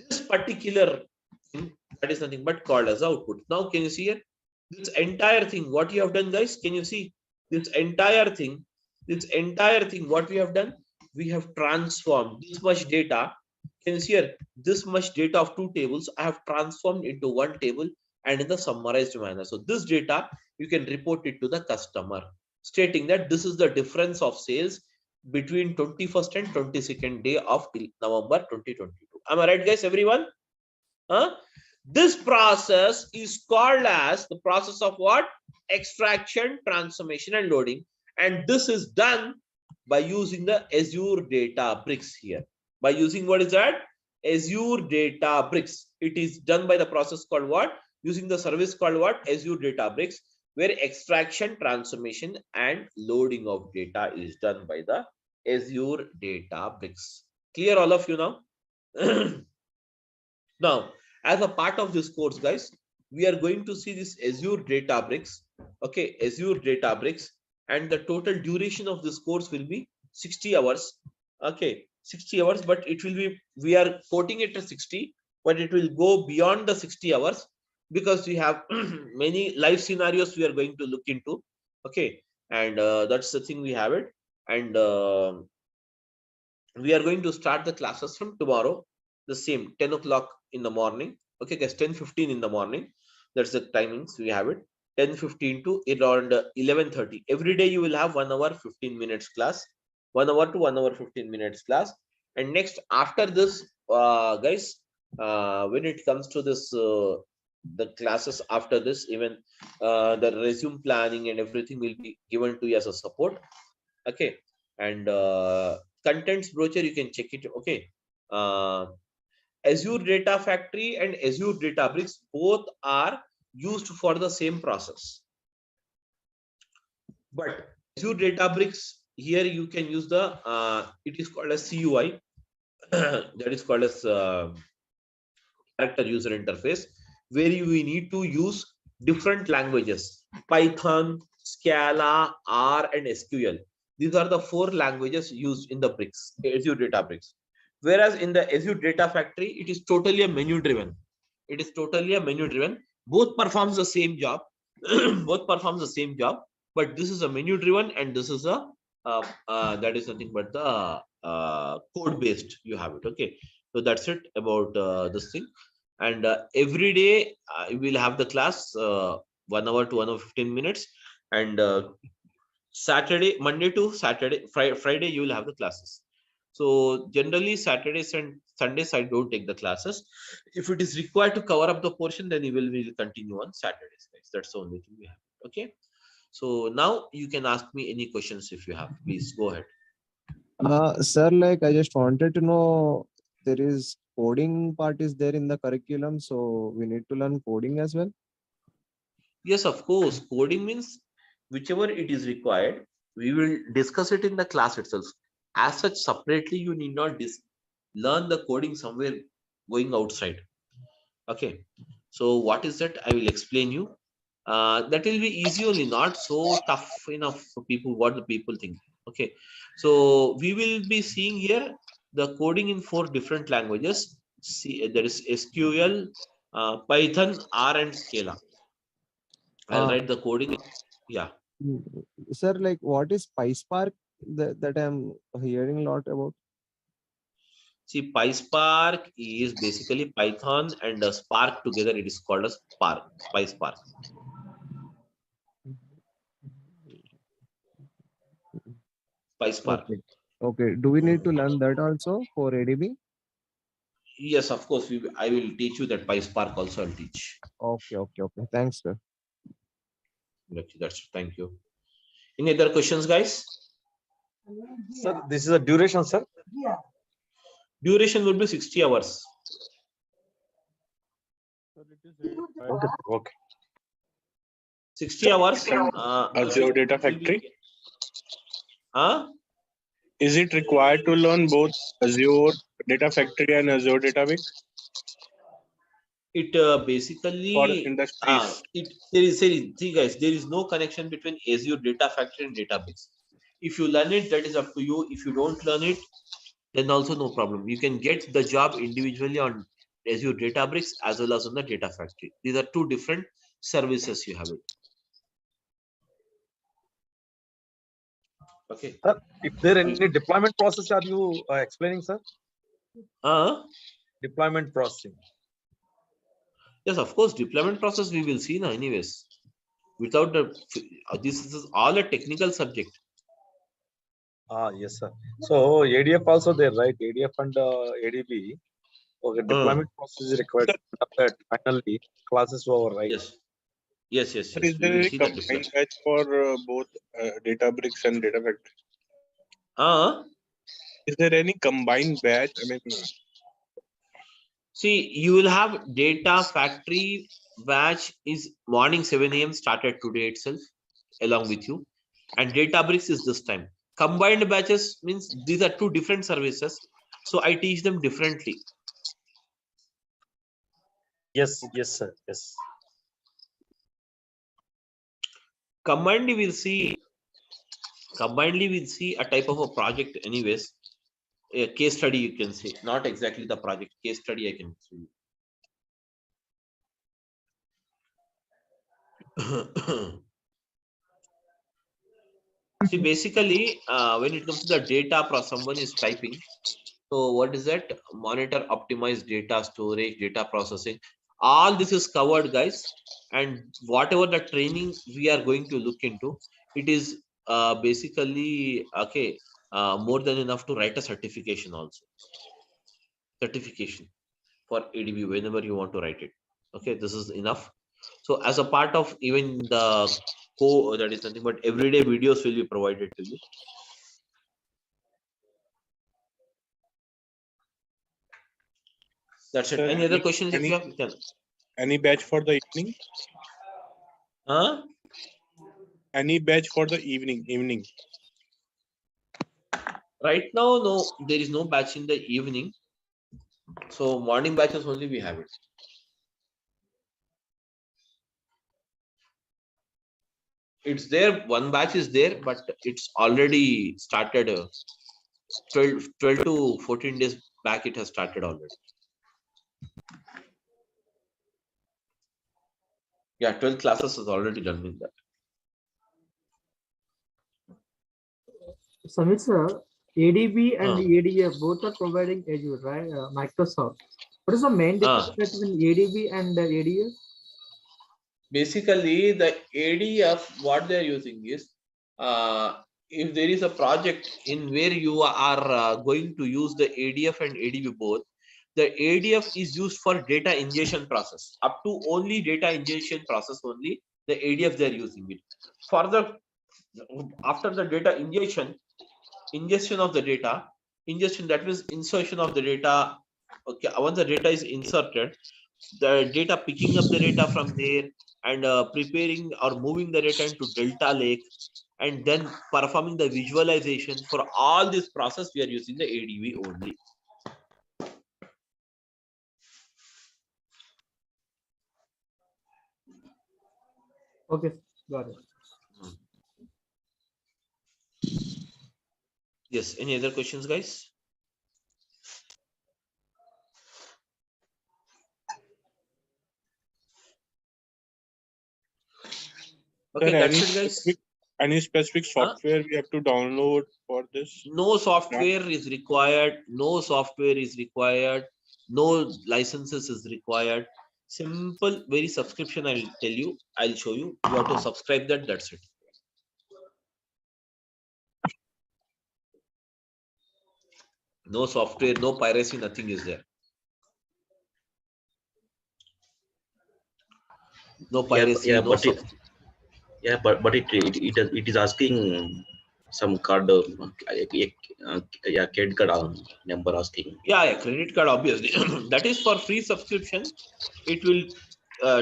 this particular thing, that is nothing but called as output. Now, can you see here? This entire thing, what you have done, guys? Can you see this entire thing? What we have done? We have transformed this much data. Can you see here? This much data of two tables I have transformed into one table and in the summarized manner. So this data, you can report it to the customer, stating that this is the difference of sales between 21st and 22nd day of November 2022. Am I right, guys? Everyone? This process is called as the process of what? Extraction, transformation, and loading. And this is done by using the Azure Databricks here. By using, what is that? Azure Databricks. It is done by the process called what? Using the service called what? Azure Databricks, where extraction, transformation, and loading of data is done by the Azure Databricks. Clear, all of you now? Now, as a part of this course, guys, we are going to see this Azure Databricks. Okay, Azure Databricks, and the total duration of this course will be 60 hours. Okay, 60 hours, but it will be, we are quoting it as 60, but it will go beyond the 60 hours because we have many live scenarios we are going to look into. Okay, and that's the thing we have it. And we are going to start the classes from tomorrow, the same 10 o'clock in the morning. Okay, guys, 10:15 in the morning. That's the timings we have it. 10:15 to around 11:30. Every day you will have 1 hour 15 minutes class, 1 hour to 1 hour 15 minutes class. And next, after this, guys, when it comes to this, the classes after this, even the resume planning and everything will be given to you as a support. Okay, and contents brochure, you can check it. Okay, Azure Data Factory and Azure Databricks both are used for the same process, but Azure Databricks, here you can use the it is called as CUI that is called as character user interface, where you need to use different languages: Python, Scala, R, and SQL. These are the 4 languages used in the bricks, Azure Databricks. Whereas in the Azure Data Factory, it is totally a menu driven. It is totally a menu driven. Both performs the same job. Both performs the same job, but this is a menu driven, and this is a that is nothing but the code based. You have it. Okay, so that's it about this thing. And every day we will have the class 1 hour to 1 hour 15 minutes, and Saturday, Monday to Saturday, Friday you will have the classes. So generally Saturdays and Sundays I don't take the classes. If it is required to cover up the portion, then we will continue on Saturdays, guys. That's the only thing we have. Okay, so now you can ask me any questions if you have. Please go ahead. Sir, like I just wanted to know, there is coding part is there in the curriculum, so we need to learn coding as well. Yes, of course. Coding means whichever it is required, we will discuss it in the class itself. As such, separately, you need not learn the coding somewhere going outside. Okay. So what is that? I will explain you. That will be easy only, not so tough enough for people, what the people think. Okay. So we will be seeing here the coding in 4 different languages. See, there is SQL, Python, R, and Scala. I'll write the coding. Yeah. Sir, like what is PySpark that I'm hearing a lot about? See, PySpark is basically Python and Spark together. It is called a Spark, PySpark. PySpark. Okay. Okay. Do we need to learn that also for ADB? Yes, of course. I will teach you that PySpark also. I'll teach. Okay. Okay. Okay. Thanks, sir. Thank you. Any other questions, guys? Sir, this is a duration, sir. Duration would be 60 hours. Okay. Okay. 60 hours. Azure Data Factory. Huh? Is it required to learn both Azure Data Factory and Azure Databricks It for basically industries? see guys, there is no connection between Azure Data Factory and Databricks. If you learn it, that is up to you. If you don't learn it, then also no problem. You can get the job individually on Azure Databricks as well as on the Data Factory. These are two different services you have it. Okay. Sir, if there any deployment process are you explaining, sir? Deployment processing. Yes, of course, deployment process we will see now anyways. Without the this is all a technical subject. Yes, sir. So ADF also there, right? ADF and ADB. Okay, deployment process is required. That finally classes over, right? Yes. Yes. Sir, is We there will any see that combined deployment. batch for both Databricks and Data Factory? Is there any combined batch? I mean, see, you will have Data Factory batch is morning 7 a.m. started today itself along with you, and Databricks is this time. Combined batches means these are two different services, so I teach them differently. Yes, sir. Yes. Combinedly we'll see a type of a project anyways. A case study you can say, not exactly the project, case study I can see. See, basically, when it comes to the data, someone is typing. So what is that? Monitor, optimize data storage, data processing. All this is covered, guys. And whatever the training we are going to look into, it is basically okay. More than enough to write a certification also. Certification for ADB whenever you want to write it. Okay, this is enough. So as a part of even the that is nothing but everyday videos will be provided to you. That's it. Any other questions if you have? Can. Any batch for the evening? Any batch for the evening? Right now, no, there is no batch in the evening. So morning batches only we have it. It's there, one batch is there, but it's already started 12 to 14 days back, it has started already. Yeah, 12 classes is already done with that. Samit sir, ADB and ADF both are providing Azure, right? Microsoft. What is the main difference between ADB and ADF? Basically, the ADF, what they're using is, if there is a project in where you are going to use the ADF and ADB both, the ADF is used for data ingestion process. Up to only data ingestion process only, the ADF they're using it. Further, after the data ingestion of the data, that means insertion of the data. Okay, once the data is inserted, the data picking up the data from there and preparing or moving the data into Delta Lake and then performing the visualization. For all this process, we are using the ADB only. Okay, got it. Yes, any other questions, guys? Okay, Sir, that's it, guys. Any specific software we have to download for this? No software is required. No software is required. No licenses is required. Simple, very subscription. I'll tell you. I'll show you. You have to subscribe that. That's it. No software, no piracy, nothing is there. No piracy, yeah, no but it, yeah, but it is asking some card, yeah, credit card number asking. yeah, credit card, obviously. That is for free subscription. It will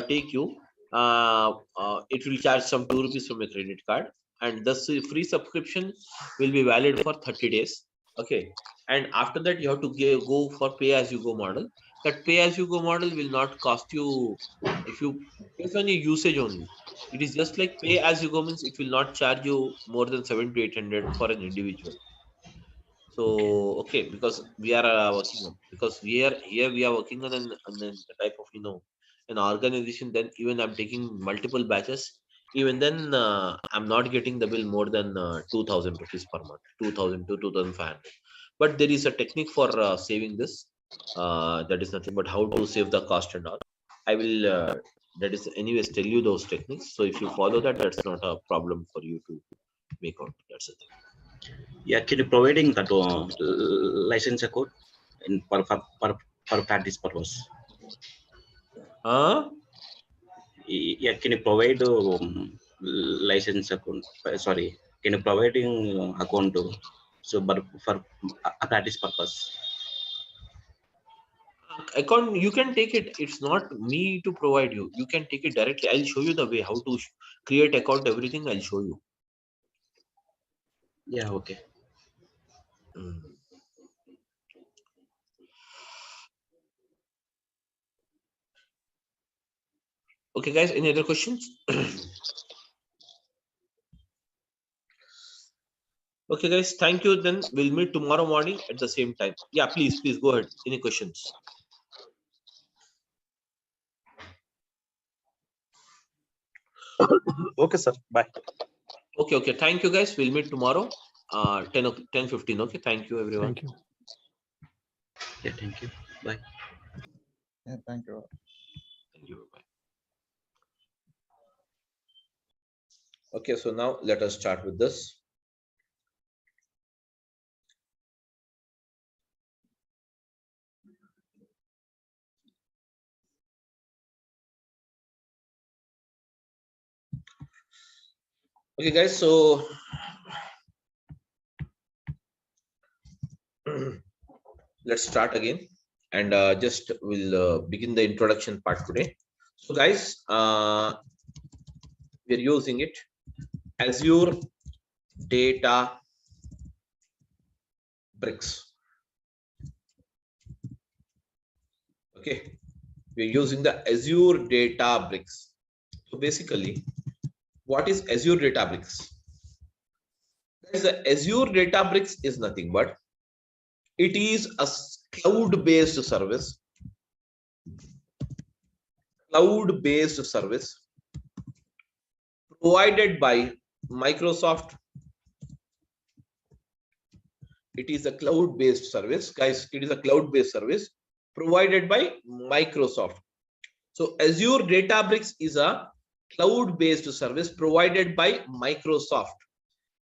take you, it will charge some 2 rupees from a credit card, and the free subscription will be valid for 30 days. Okay. And after that, you have to go for pay as you go model. That pay as you go model will not cost you if you based on your usage only. It is just like pay as you go means it will not charge you more than 700 to 800 for an individual. So okay, because we are working on, because we are here, we are working on the type of an organization. Then even I'm taking multiple batches. Even then, I'm not getting the bill more than 2,000 rupees per month, 2,000 to 2,500. But there is a technique for saving this. That is nothing but how to save the cost and all. I will that is anyways tell you those techniques. So if you follow that, that's not a problem for you to make out. That's the thing. Yeah, can you providing that license code in per practice purpose? Yeah, can you provide license account? Sorry, can you providing account so but for a practice purpose? Account, you can take it. It's not me to provide you. You can take it directly. I'll show you the way how to create account, everything. I'll show you. Yeah, okay. Okay, guys, any other questions? Okay, guys, thank you. Then we'll meet tomorrow morning at the same time. Yeah, please go ahead. Any questions? Okay, sir. Bye. Okay. Thank you, guys. We'll meet tomorrow. 10:15. Okay. Thank you, everyone. Thank you. Yeah, thank you. Bye. Yeah, thank you. Thank you. Bye. Okay, so now let us start with this. Okay, guys, so let's start again, and just we'll begin the introduction part today. So guys, we're using it Azure Databricks. Okay, we're using the Azure Databricks. So basically, what is Azure Databricks? Guys, the Azure Databricks is nothing but it is a cloud-based service. Cloud-based service provided by Microsoft. It is a cloud-based service, guys. It is a cloud-based service provided by Microsoft. So Azure Databricks is a cloud-based service provided by Microsoft.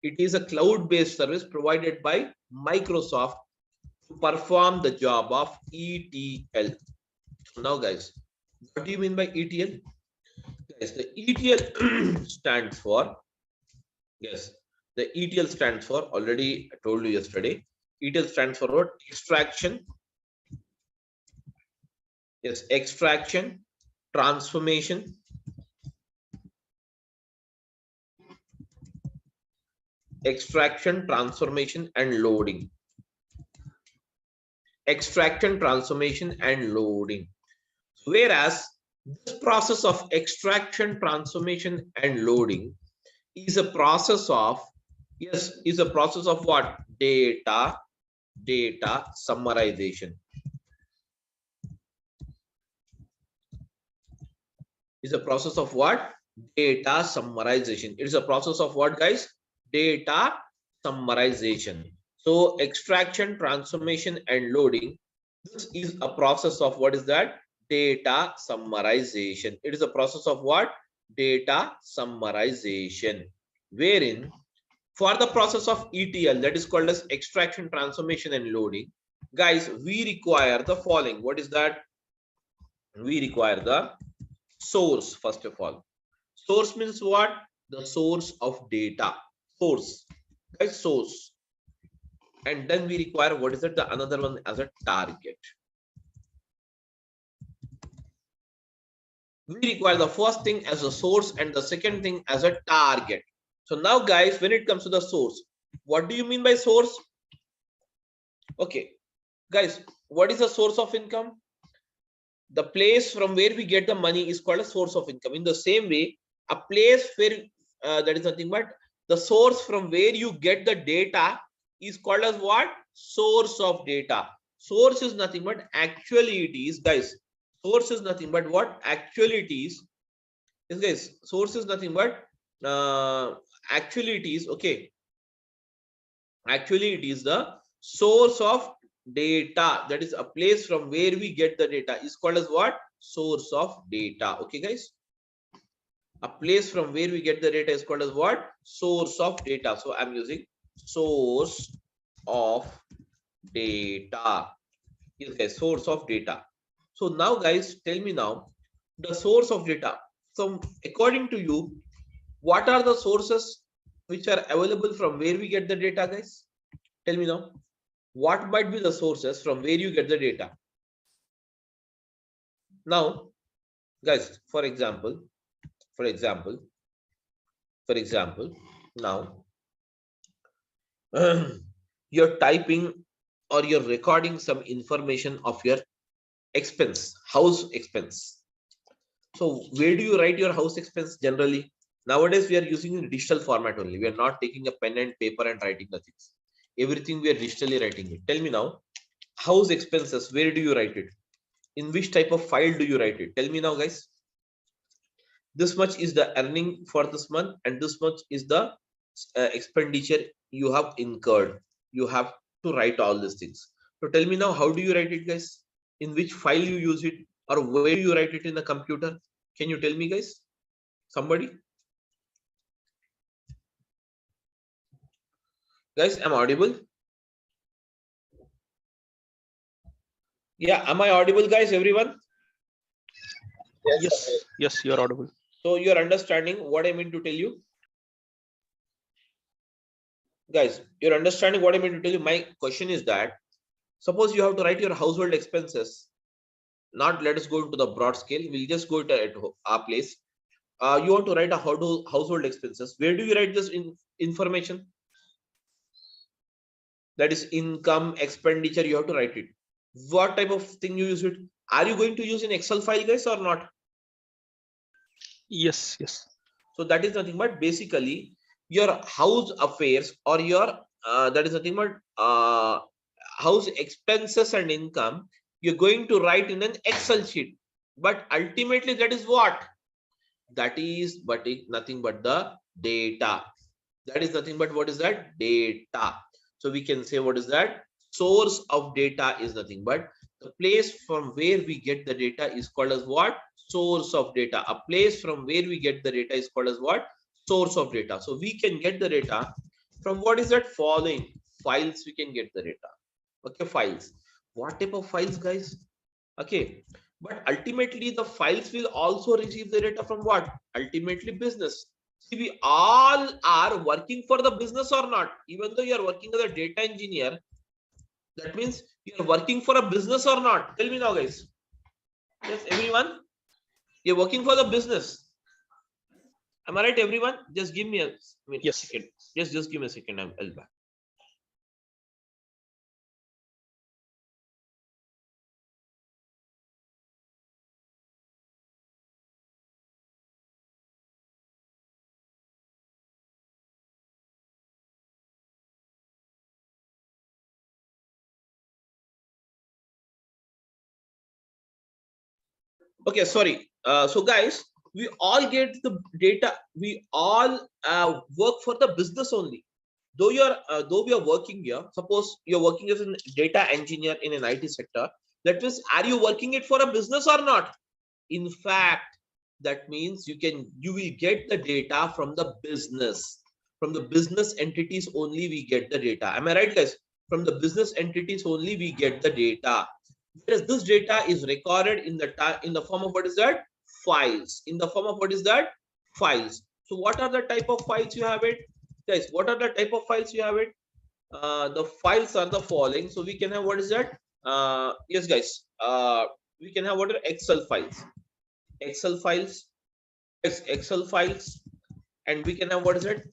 It is a cloud-based service provided by Microsoft to perform the job of ETL. Now, guys, what do you mean by ETL? Guys, the ETL stands for, yes, the ETL stands for, already I told you yesterday, ETL stands for what? Extraction. Yes, extraction, transformation, extraction, transformation, and loading. Extraction, transformation, and loading. Whereas this process of extraction, transformation, and loading is a process of, yes, is a process of what? Data summarization. Is a process of what? Data summarization. It is a process of what, guys? Data summarization. So extraction, transformation, and loading, this is a process of what is that? Data summarization. It is a process of what? Data summarization, wherein for the process of ETL, that is called as extraction, transformation, and loading, guys, we require the following. What is that? We require the source. First of all, source means what? The source of data. Source, guys, source. And then we require, what is it, the another one as a target. We require the first thing as a source and the second thing as a target. So now guys, when it comes to the source, what do you mean by source? Okay guys, what is the source of income? The place from where we get the money is called a source of income. In the same way, a place where that is nothing but the source from where you get the data is called as what? Source of data. Source is nothing but actually it is, guys. Source is nothing but what? Actually it is. Yes, guys. Source is nothing but actually it is. Okay. Actually, it is the source of data. That is a place from where we get the data is called as what? Source of data. Okay, guys. A place from where we get the data is called as what? Source of data. So I'm using source of data. Yes, guys, source of data. So now, guys, tell me now the source of data. So according to you, what are the sources which are available from where we get the data, guys? Tell me now, what might be the sources from where you get the data? Now, guys, for example, now you're typing or you're recording some information of your expense, house expense. So where do you write your house expense generally? Nowadays, we are using in digital format only. We are not taking a pen and paper and writing the things. Everything we are digitally writing it. Tell me now, house expenses, where do you write it? In which type of file do you write it? Tell me now, guys. This much is the earning for this month and this much is the expenditure you have incurred. You have to write all these things. So tell me now, how do you write it, guys? In which file you use it or where you write it in the computer? Can you tell me, guys? Somebody? Guys, am I audible? Yeah, am I audible, guys, everyone? Yes, you are audible. So you're understanding what I mean to tell you? Guys, you're understanding what I mean to tell you? My question is that, suppose you have to write your household expenses. Not let us go into the broad scale. We'll just go to at our place. You want to write a household expenses. Where do you write this information? That is income, expenditure, you have to write it. What type of thing you use it? Are you going to use in Excel file, guys, or not? Yes. So that is nothing but basically your house affairs or your that is nothing but house expenses and income you're going to write in an Excel sheet. But ultimately that is what? That is but nothing but the data. That is nothing but what is that? Data. So we can say what is that? Source of data is nothing but the place from where we get the data is called as what? Source of data. A place from where we get the data is called as what? Source of data. So we can get the data from what is that? Following files we can get the data. Okay, files. What type of files, guys? Okay, but ultimately the files will also receive the data from what? Ultimately business. See, we all are working for the business or not? Even though you are working as a data engineer, that means you are working for a business or not? Tell me now, guys. Yes, everyone? You're working for the business. Am I right, everyone? Just give me a second. Just give me a second. I'll back. Okay, sorry. So guys, we all get the data. We all work for the business only. Though we are working here, suppose you're working as a data engineer in an IT sector, that means are you working it for a business or not? In fact, that means you will get the data from the business. From the business entities only we get the data. Am I right, guys? from the business entities only we get the data. Whereas this data is recorded in the form of what is that? Files. In the form of what is that? Files. So what are the type of files you have it? Guys, what are the type of files you have it? The files are the following. So we can have what is that? Yes, guys. We can have what are Excel files. Excel files. Yes, Excel files. And we can have what is it?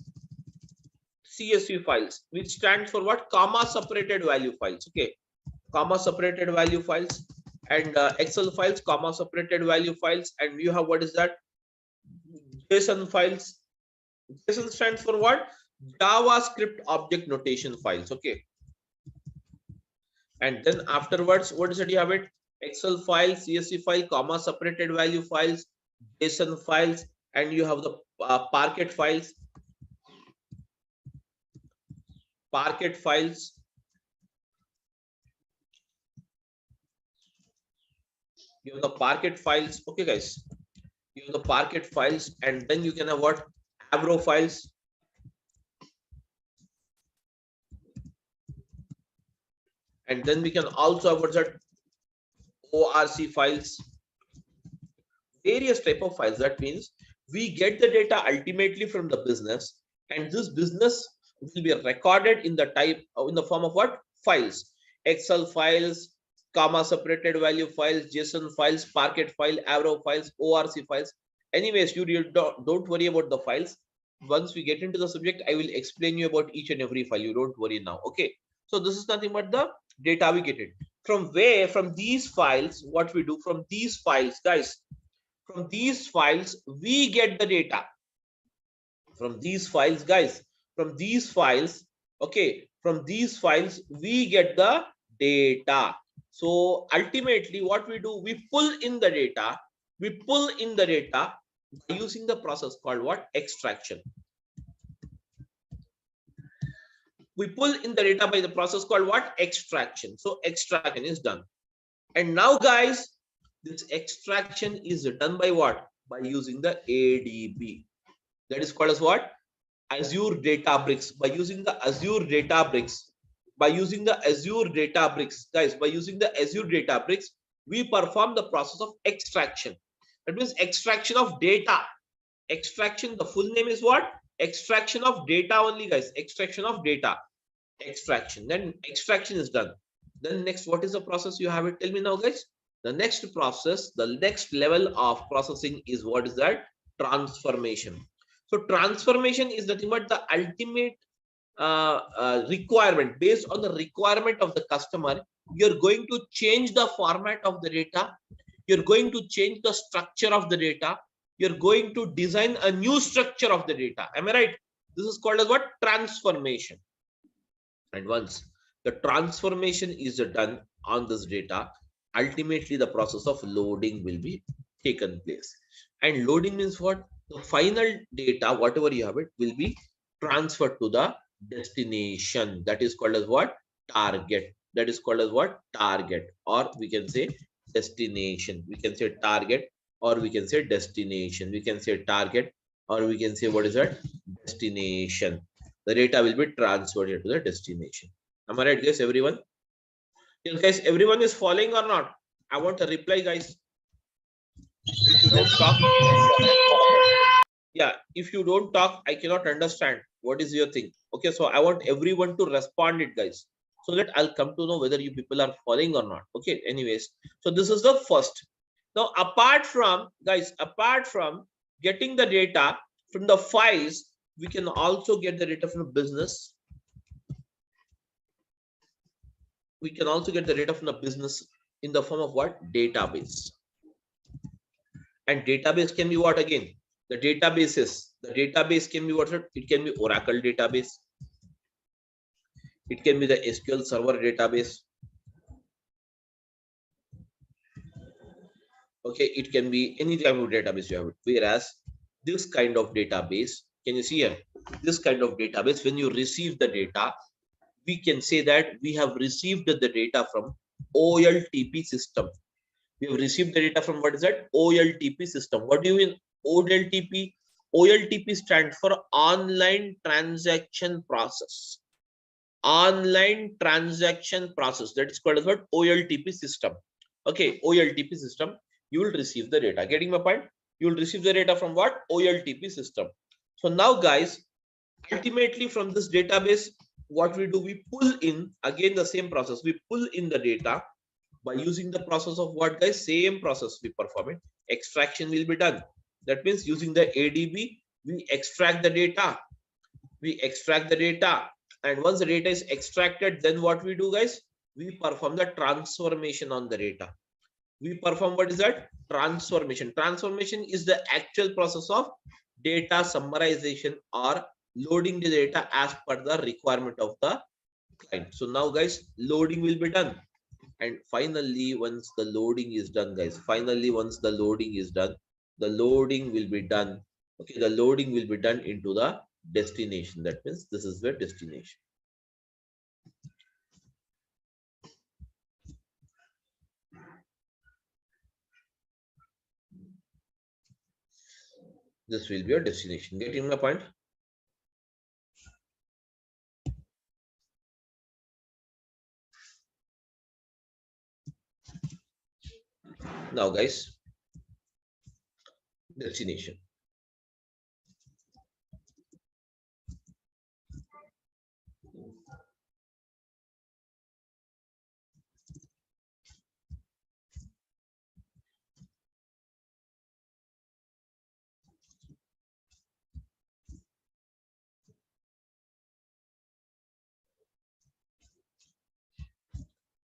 CSV files, which stands for what? Comma separated value files. Okay. Comma separated value files. And Excel files, comma separated value files. And you have what is that? JSON files. JSON stands for what? JavaScript object notation files. Okay. And then afterwards, what is it? You have it? Excel file, CSV file, comma separated value files, JSON files, and you have the Parquet files. Parquet files. You have the Parquet files. Okay, guys. You have the Parquet files, and then you can have what? Avro files. And then we can also have what's that? ORC files. Various type of files. That means we get the data ultimately from the business, and this business will be recorded in the form of what? Files. Excel files, comma separated value files, JSON files, Parquet file, Avro files, ORC files. Anyways, you don't worry about the files. Once we get into the subject, I will explain you about each and every file. You don't worry now. Okay. So this is nothing but the data we get it. From where? From these files, what we do from these files, guys. From these files, we get the data. From these files, guys. From these files, okay. From these files, we get the data. So ultimately, what we do, we pull in the data. We pull in the data by using the process called what? Extraction. We pull in the data by the process called what? Extraction. So extraction is done. And now, guys, this extraction is done by what? By using the ADB. That is called as what? Azure Databricks. By using the Azure Databricks. By using the Azure Databricks, guys, by using the Azure Databricks, we perform the process of extraction. That means extraction of data. Extraction, the full name is what? Extraction of data only, guys. Extraction of data. Extraction. Then extraction is done. Then next, what is the process you have it? Tell me now, guys. The next process, the next level of processing is what is that? Transformation. So transformation is nothing but the ultimate requirement. Based on the requirement of the customer, you're going to change the format of the data. You're going to change the structure of the data. You're going to design a new structure of the data. Am I right? This is called as what? Transformation. And once the transformation is done on this data, ultimately the process of loading will be taken place. And loading means what? The final data, whatever you have it, will be transferred to the destination. That is called as what? Target. That is called as what? Target. Or we can say destination. We can say target, or we can say destination. We can say target, or we can say what is that? Destination. The data will be transferred to the destination. Am I right, guys? Everyone? Yes, guys, everyone is following or not? I want a reply, guys. If you don't talk, yeah, if you don't talk, I cannot understand what is your thing. Okay, so I want everyone to respond it, guys, so that I'll come to know whether you people are following or not. Okay, anyways, so this is the first. Now, apart from, guys, apart from getting the data from the files, we can also get the data from business. We can also get the data from the business in the form of what? Database. And database can be what again? The database can be what? It can be Oracle database. It can be the SQL Server database. Okay, it can be any type of database you have. Whereas this kind of database, can you see here? This kind of database, when you receive the data, we can say that we have received the data from OLTP system. We have received the data from what is that? OLTP system. What do you mean OLTP? OLTP stands for online transaction process. online transaction process, that is called as what? OLTP system. Okay, OLTP system, you will receive the data. Getting my point? You will receive the data from what? OLTP system. So now guys, ultimately from this database, what we do, we pull in again the same process. We pull in the data by using the process of what, guys? Same process we perform it. Extraction will be done. That means using the ADB, we extract the data. We extract the data, and once the data is extracted, then what we do, guys? We perform the transformation on the data. We perform, what is that? Transformation. Transformation is the actual process of data summarization or loading the data as per the requirement of the client. So now guys, loading will be done, and finally once the loading is done, guys, once the loading is done, the loading will be done. Okay, the loading will be done into the destination. That means this is the destination. This will be your destination. Getting my point? Now guys, destination.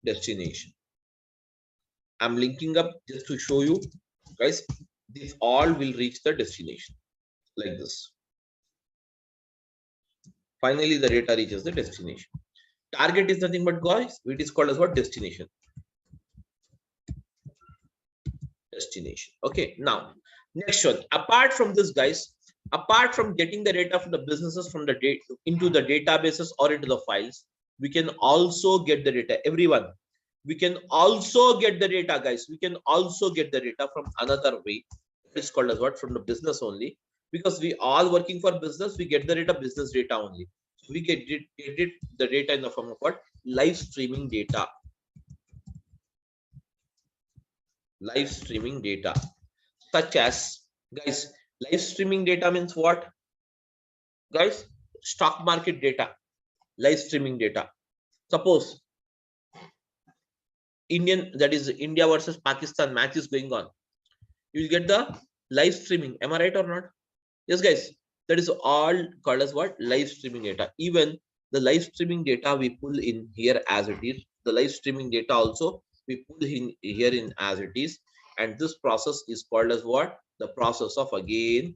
Destination. I'm linking up just to show you guys, these all will reach the destination like this. Finally the data reaches the destination. Target is nothing but, guys, it is called as what? Destination. Destination. Okay, now next one. Apart from this, guys, apart from getting the data from the businesses from the data into the databases or into the files, we can also get the data. Everyone, we can also get the data, guys. We can also get the data from another way. It's called as what? From the business only, because we all working for business. We get the data, business data only. So we get the data in the form of what? Live streaming data. Live streaming data, such as, guys, live streaming data means what, guys? Stock market data, live streaming data. Suppose that is India versus Pakistan match is going on, you will get the live streaming. Am I right or not? Yes, guys, that is all called as what? Live streaming data. Even the live streaming data we pull in here as it is. The live streaming data also we pull in here in as it is, and this process is called as what? The process of, again,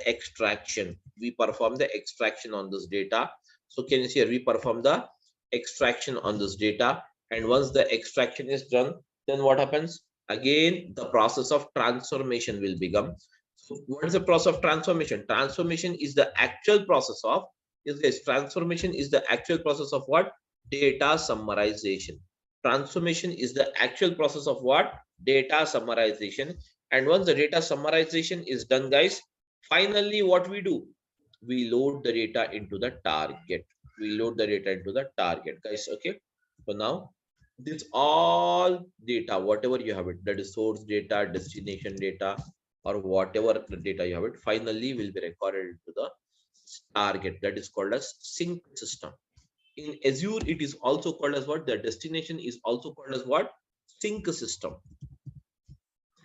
extraction. We perform the extraction on this data. So can you see here, we perform the extraction on this data, and once the extraction is done, then what happens? Again, the process of transformation will become. So what is the process of transformation? Transformation is the actual process of, yes guys, transformation is the actual process of what? Data summarization. Transformation is the actual process of what? Data summarization. And once the data summarization is done, guys, finally what we do? We load the data into the target. We load the data into the target, guys. Okay, so now this all data, whatever you have it, that is source data, destination data, or whatever the data you have it, finally will be recorded into the target. That is called as sync system. In Azure, it is also called as what? The destination is also called as what? Sync system.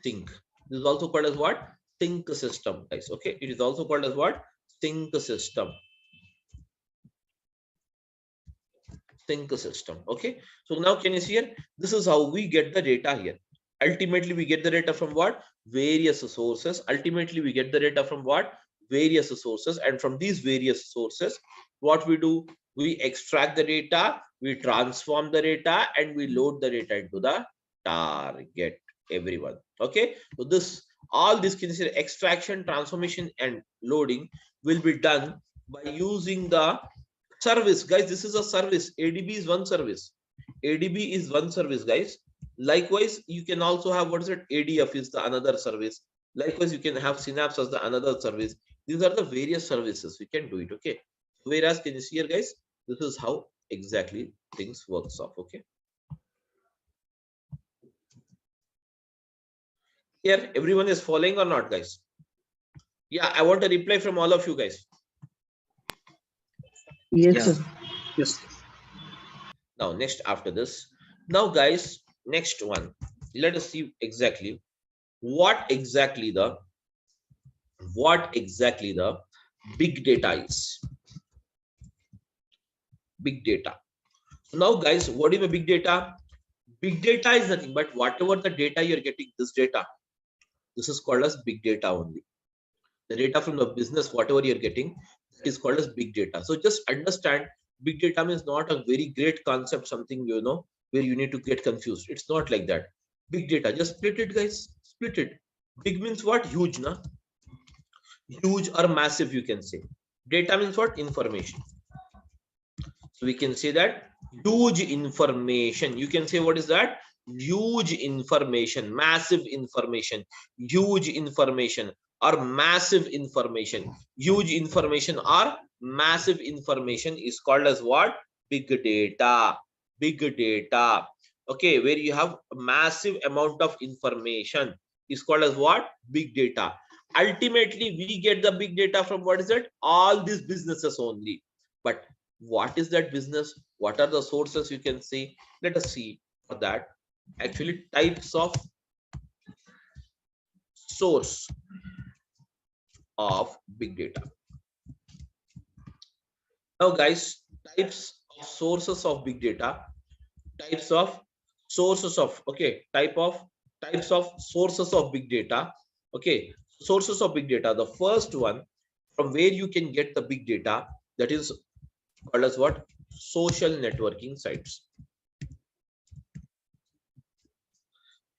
Sync. This is also called as what? Sync system, guys. Okay, it is also called as what? Sync system. Sync system. Okay, so now can you see here? This is how we get the data here. Ultimately, we get the data from what? Various sources. Ultimately, we get the data from what? Various sources. And from these various sources, what we do? We extract the data, we transform the data, and we load the data into the target. Everyone. Okay, so this, all this can see extraction, transformation, and loading will be done by using the service, guys. This is a service. ADB is one service. ADB is one service, guys. Likewise, you can also have, what is it? ADF is the another service. Likewise, you can have Synapse as the another service. These are the various services we can do it. Okay, whereas can you see here, guys, this is how exactly things works off. Okay. Here, everyone is following or not, guys? Yeah, I want a reply from all of you guys. Yes, Yeah. sir. Yes. Now, next after this, now guys, next one, let us see exactly what exactly the big data is. Big data. So now, guys, what is a big data? Big data is nothing but whatever the data you're getting, this data, this is called as big data only. The data from the business, whatever you're getting, that is called as big data. So just understand, big data means not a very great concept, something where you need to get confused. It's not like that. Big data, just split it, guys. Split it. Big means what? Huge, na? Huge or massive, you can say. Data means what? Information. So we can say that huge information. You can say what is that? Huge information, massive information, huge information, or massive information. Huge information or massive information is called as what? Big data. Big data. Okay, where you have a massive amount of information is called as what? Big data. Ultimately, we get the big data from what is it? All these businesses only. But what is that business? What are the sources you can see? Let us see for that. Actually, types of source of big data. Now, guys, types of sources of big data, types of sources of, okay, types of sources of big data. Okay, sources of big data. The first one from where you can get the big data, that is called as what? Social networking sites.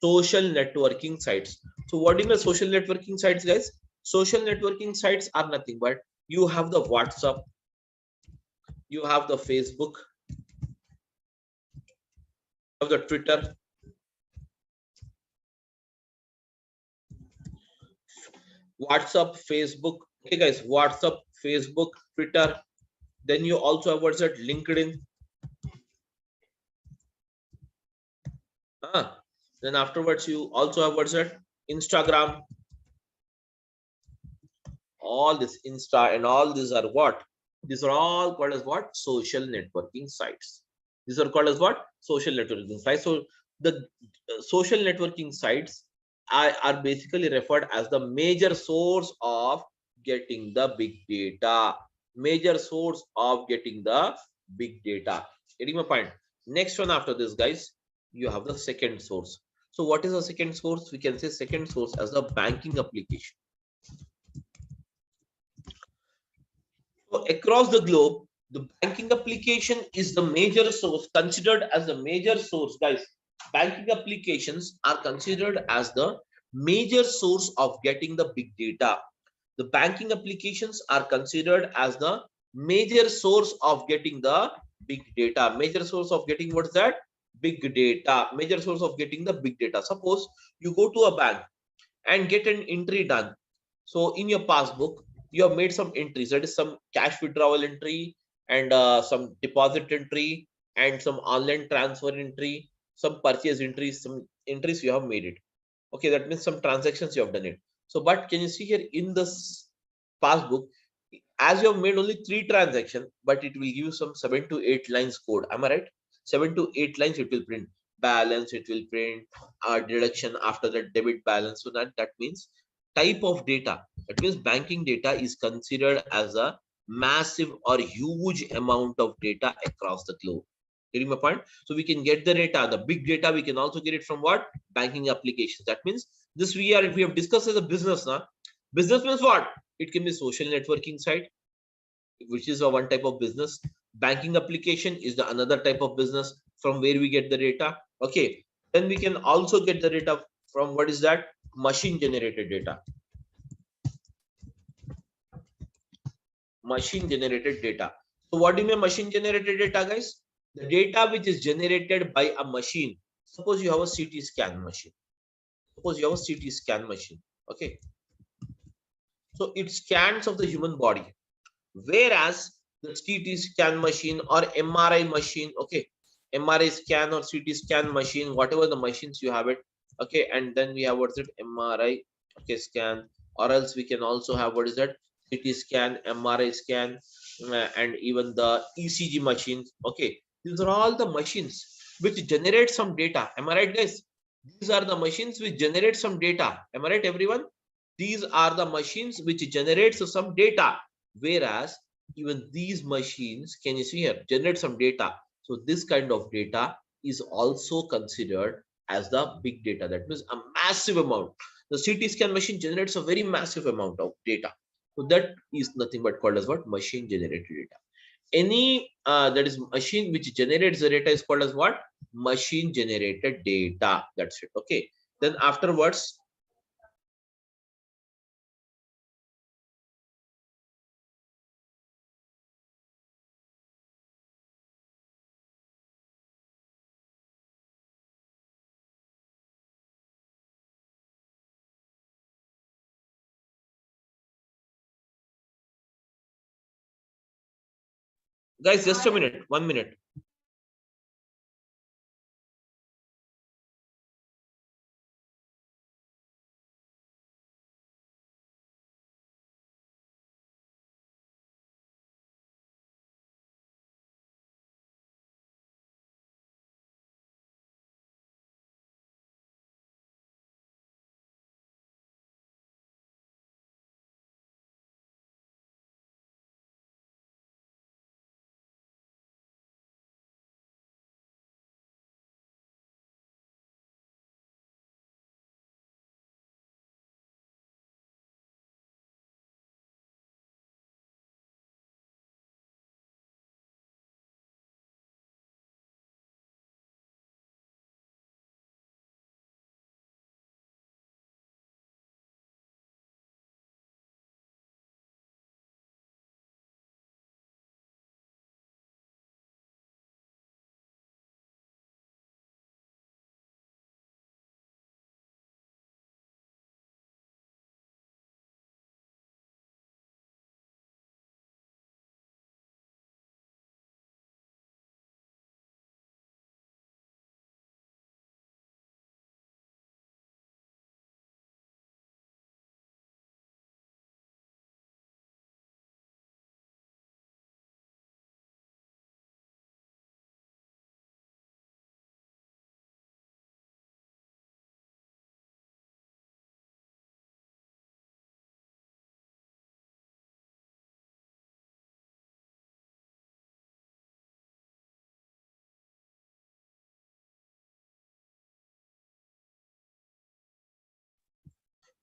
Social networking sites. So what is the social networking sites, guys? Social networking sites are nothing but you have the WhatsApp, you have the Facebook, you have the Twitter, WhatsApp, Facebook. Okay, guys, WhatsApp, Facebook, Twitter. Then you also have what's that? LinkedIn. Then afterwards, you also have what's that? Instagram. All this Insta and all these are what? These are all called as what? Social networking sites. These are called as what? Social networking sites. So the social networking sites are basically referred as the major source of getting the big data. Major source of getting the big data. Getting my point? Next one after this, guys, you have the second source. So what is the second source? We can say second source as the banking application. So across the globe, the banking application is the major source, considered as the major source, guys. Banking applications are considered as the major source of getting the big data. The banking applications are considered as the major source of getting the big data. Major source of getting what's that? Big data. Major source of getting the big data. Suppose you go to a bank and get an entry done. So in your passbook, you have made some entries. That is some cash withdrawal entry and some deposit entry and some online transfer entry, some purchase entries, some entries you have made it. Okay, that means some transactions you have done it. So, but can you see here in this passbook, as you have made only 3 transactions, but it will give you some 7 to 8 lines code. Am I right? 7 to 8 lines it will print. Balance, it will print deduction after the debit balance. So that means type of data. That means banking data is considered as a massive or huge amount of data across the globe. Getting my point? So we can get the data, the big data. We can also get it from what? Banking applications. That means this we have discussed as a business now. Business means what? It can be social networking site, which is a one type of business. Banking application is the another type of business from where we get the data. Okay, then we can also get the data from what is that? Machine generated data. Machine generated data. So what do you mean machine generated data, guys? The data which is generated by a machine. Suppose you have a CT scan machine. Suppose you have a CT scan machine. Okay, so it scans of the human body. Whereas the CT scan machine or MRI machine. Okay, MRI scan or CT scan machine, whatever the machines you have it. Okay, and then we have what's it, MRI, okay, scan, or else we can also have what is that, CT scan, MRI scan, and even the ECG machines. Okay, these are all the machines which generate some data. Am I right, guys? These are the machines which generate some data. Am I right, everyone? These are the machines which generates some data. Whereas even these machines, can you see here, generate some data. So this kind of data is also considered as the big data. That means a massive amount. The CT scan machine generates a very massive amount of data. So that is nothing but called as what? Machine generated data. Any that is machine which generates the data is called as what? Machine generated data. That's it. Okay. Then afterwards, guys, just a minute, 1 minute.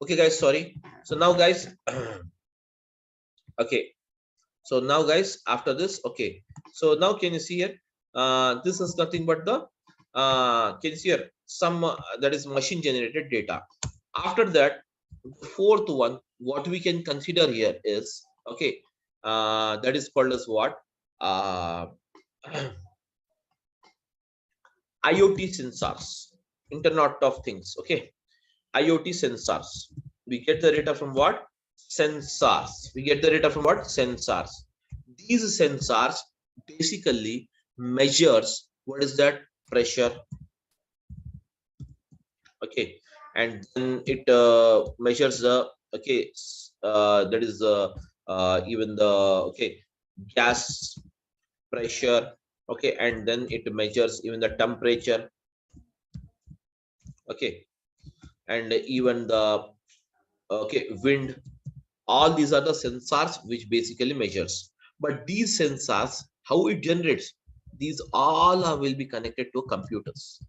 Okay, guys, sorry. So now, guys, okay. So now, guys, after this, okay. So now, can you see here? This is nothing but the can you see here, some that is machine generated data. After that, the fourth one, what we can consider here is, okay, that is called as what? IoT sensors, Internet of Things. Okay, IoT sensors. We get the data from what? Sensors. We get the data from what? Sensors. These sensors basically measures what is that? Pressure. Okay, and then it measures the, okay, that is even the, okay, gas pressure. Okay, and then it measures even the temperature. Okay, and even the, okay, wind. All these are the sensors which basically measures. But these sensors, how it generates, these all will be connected to computers.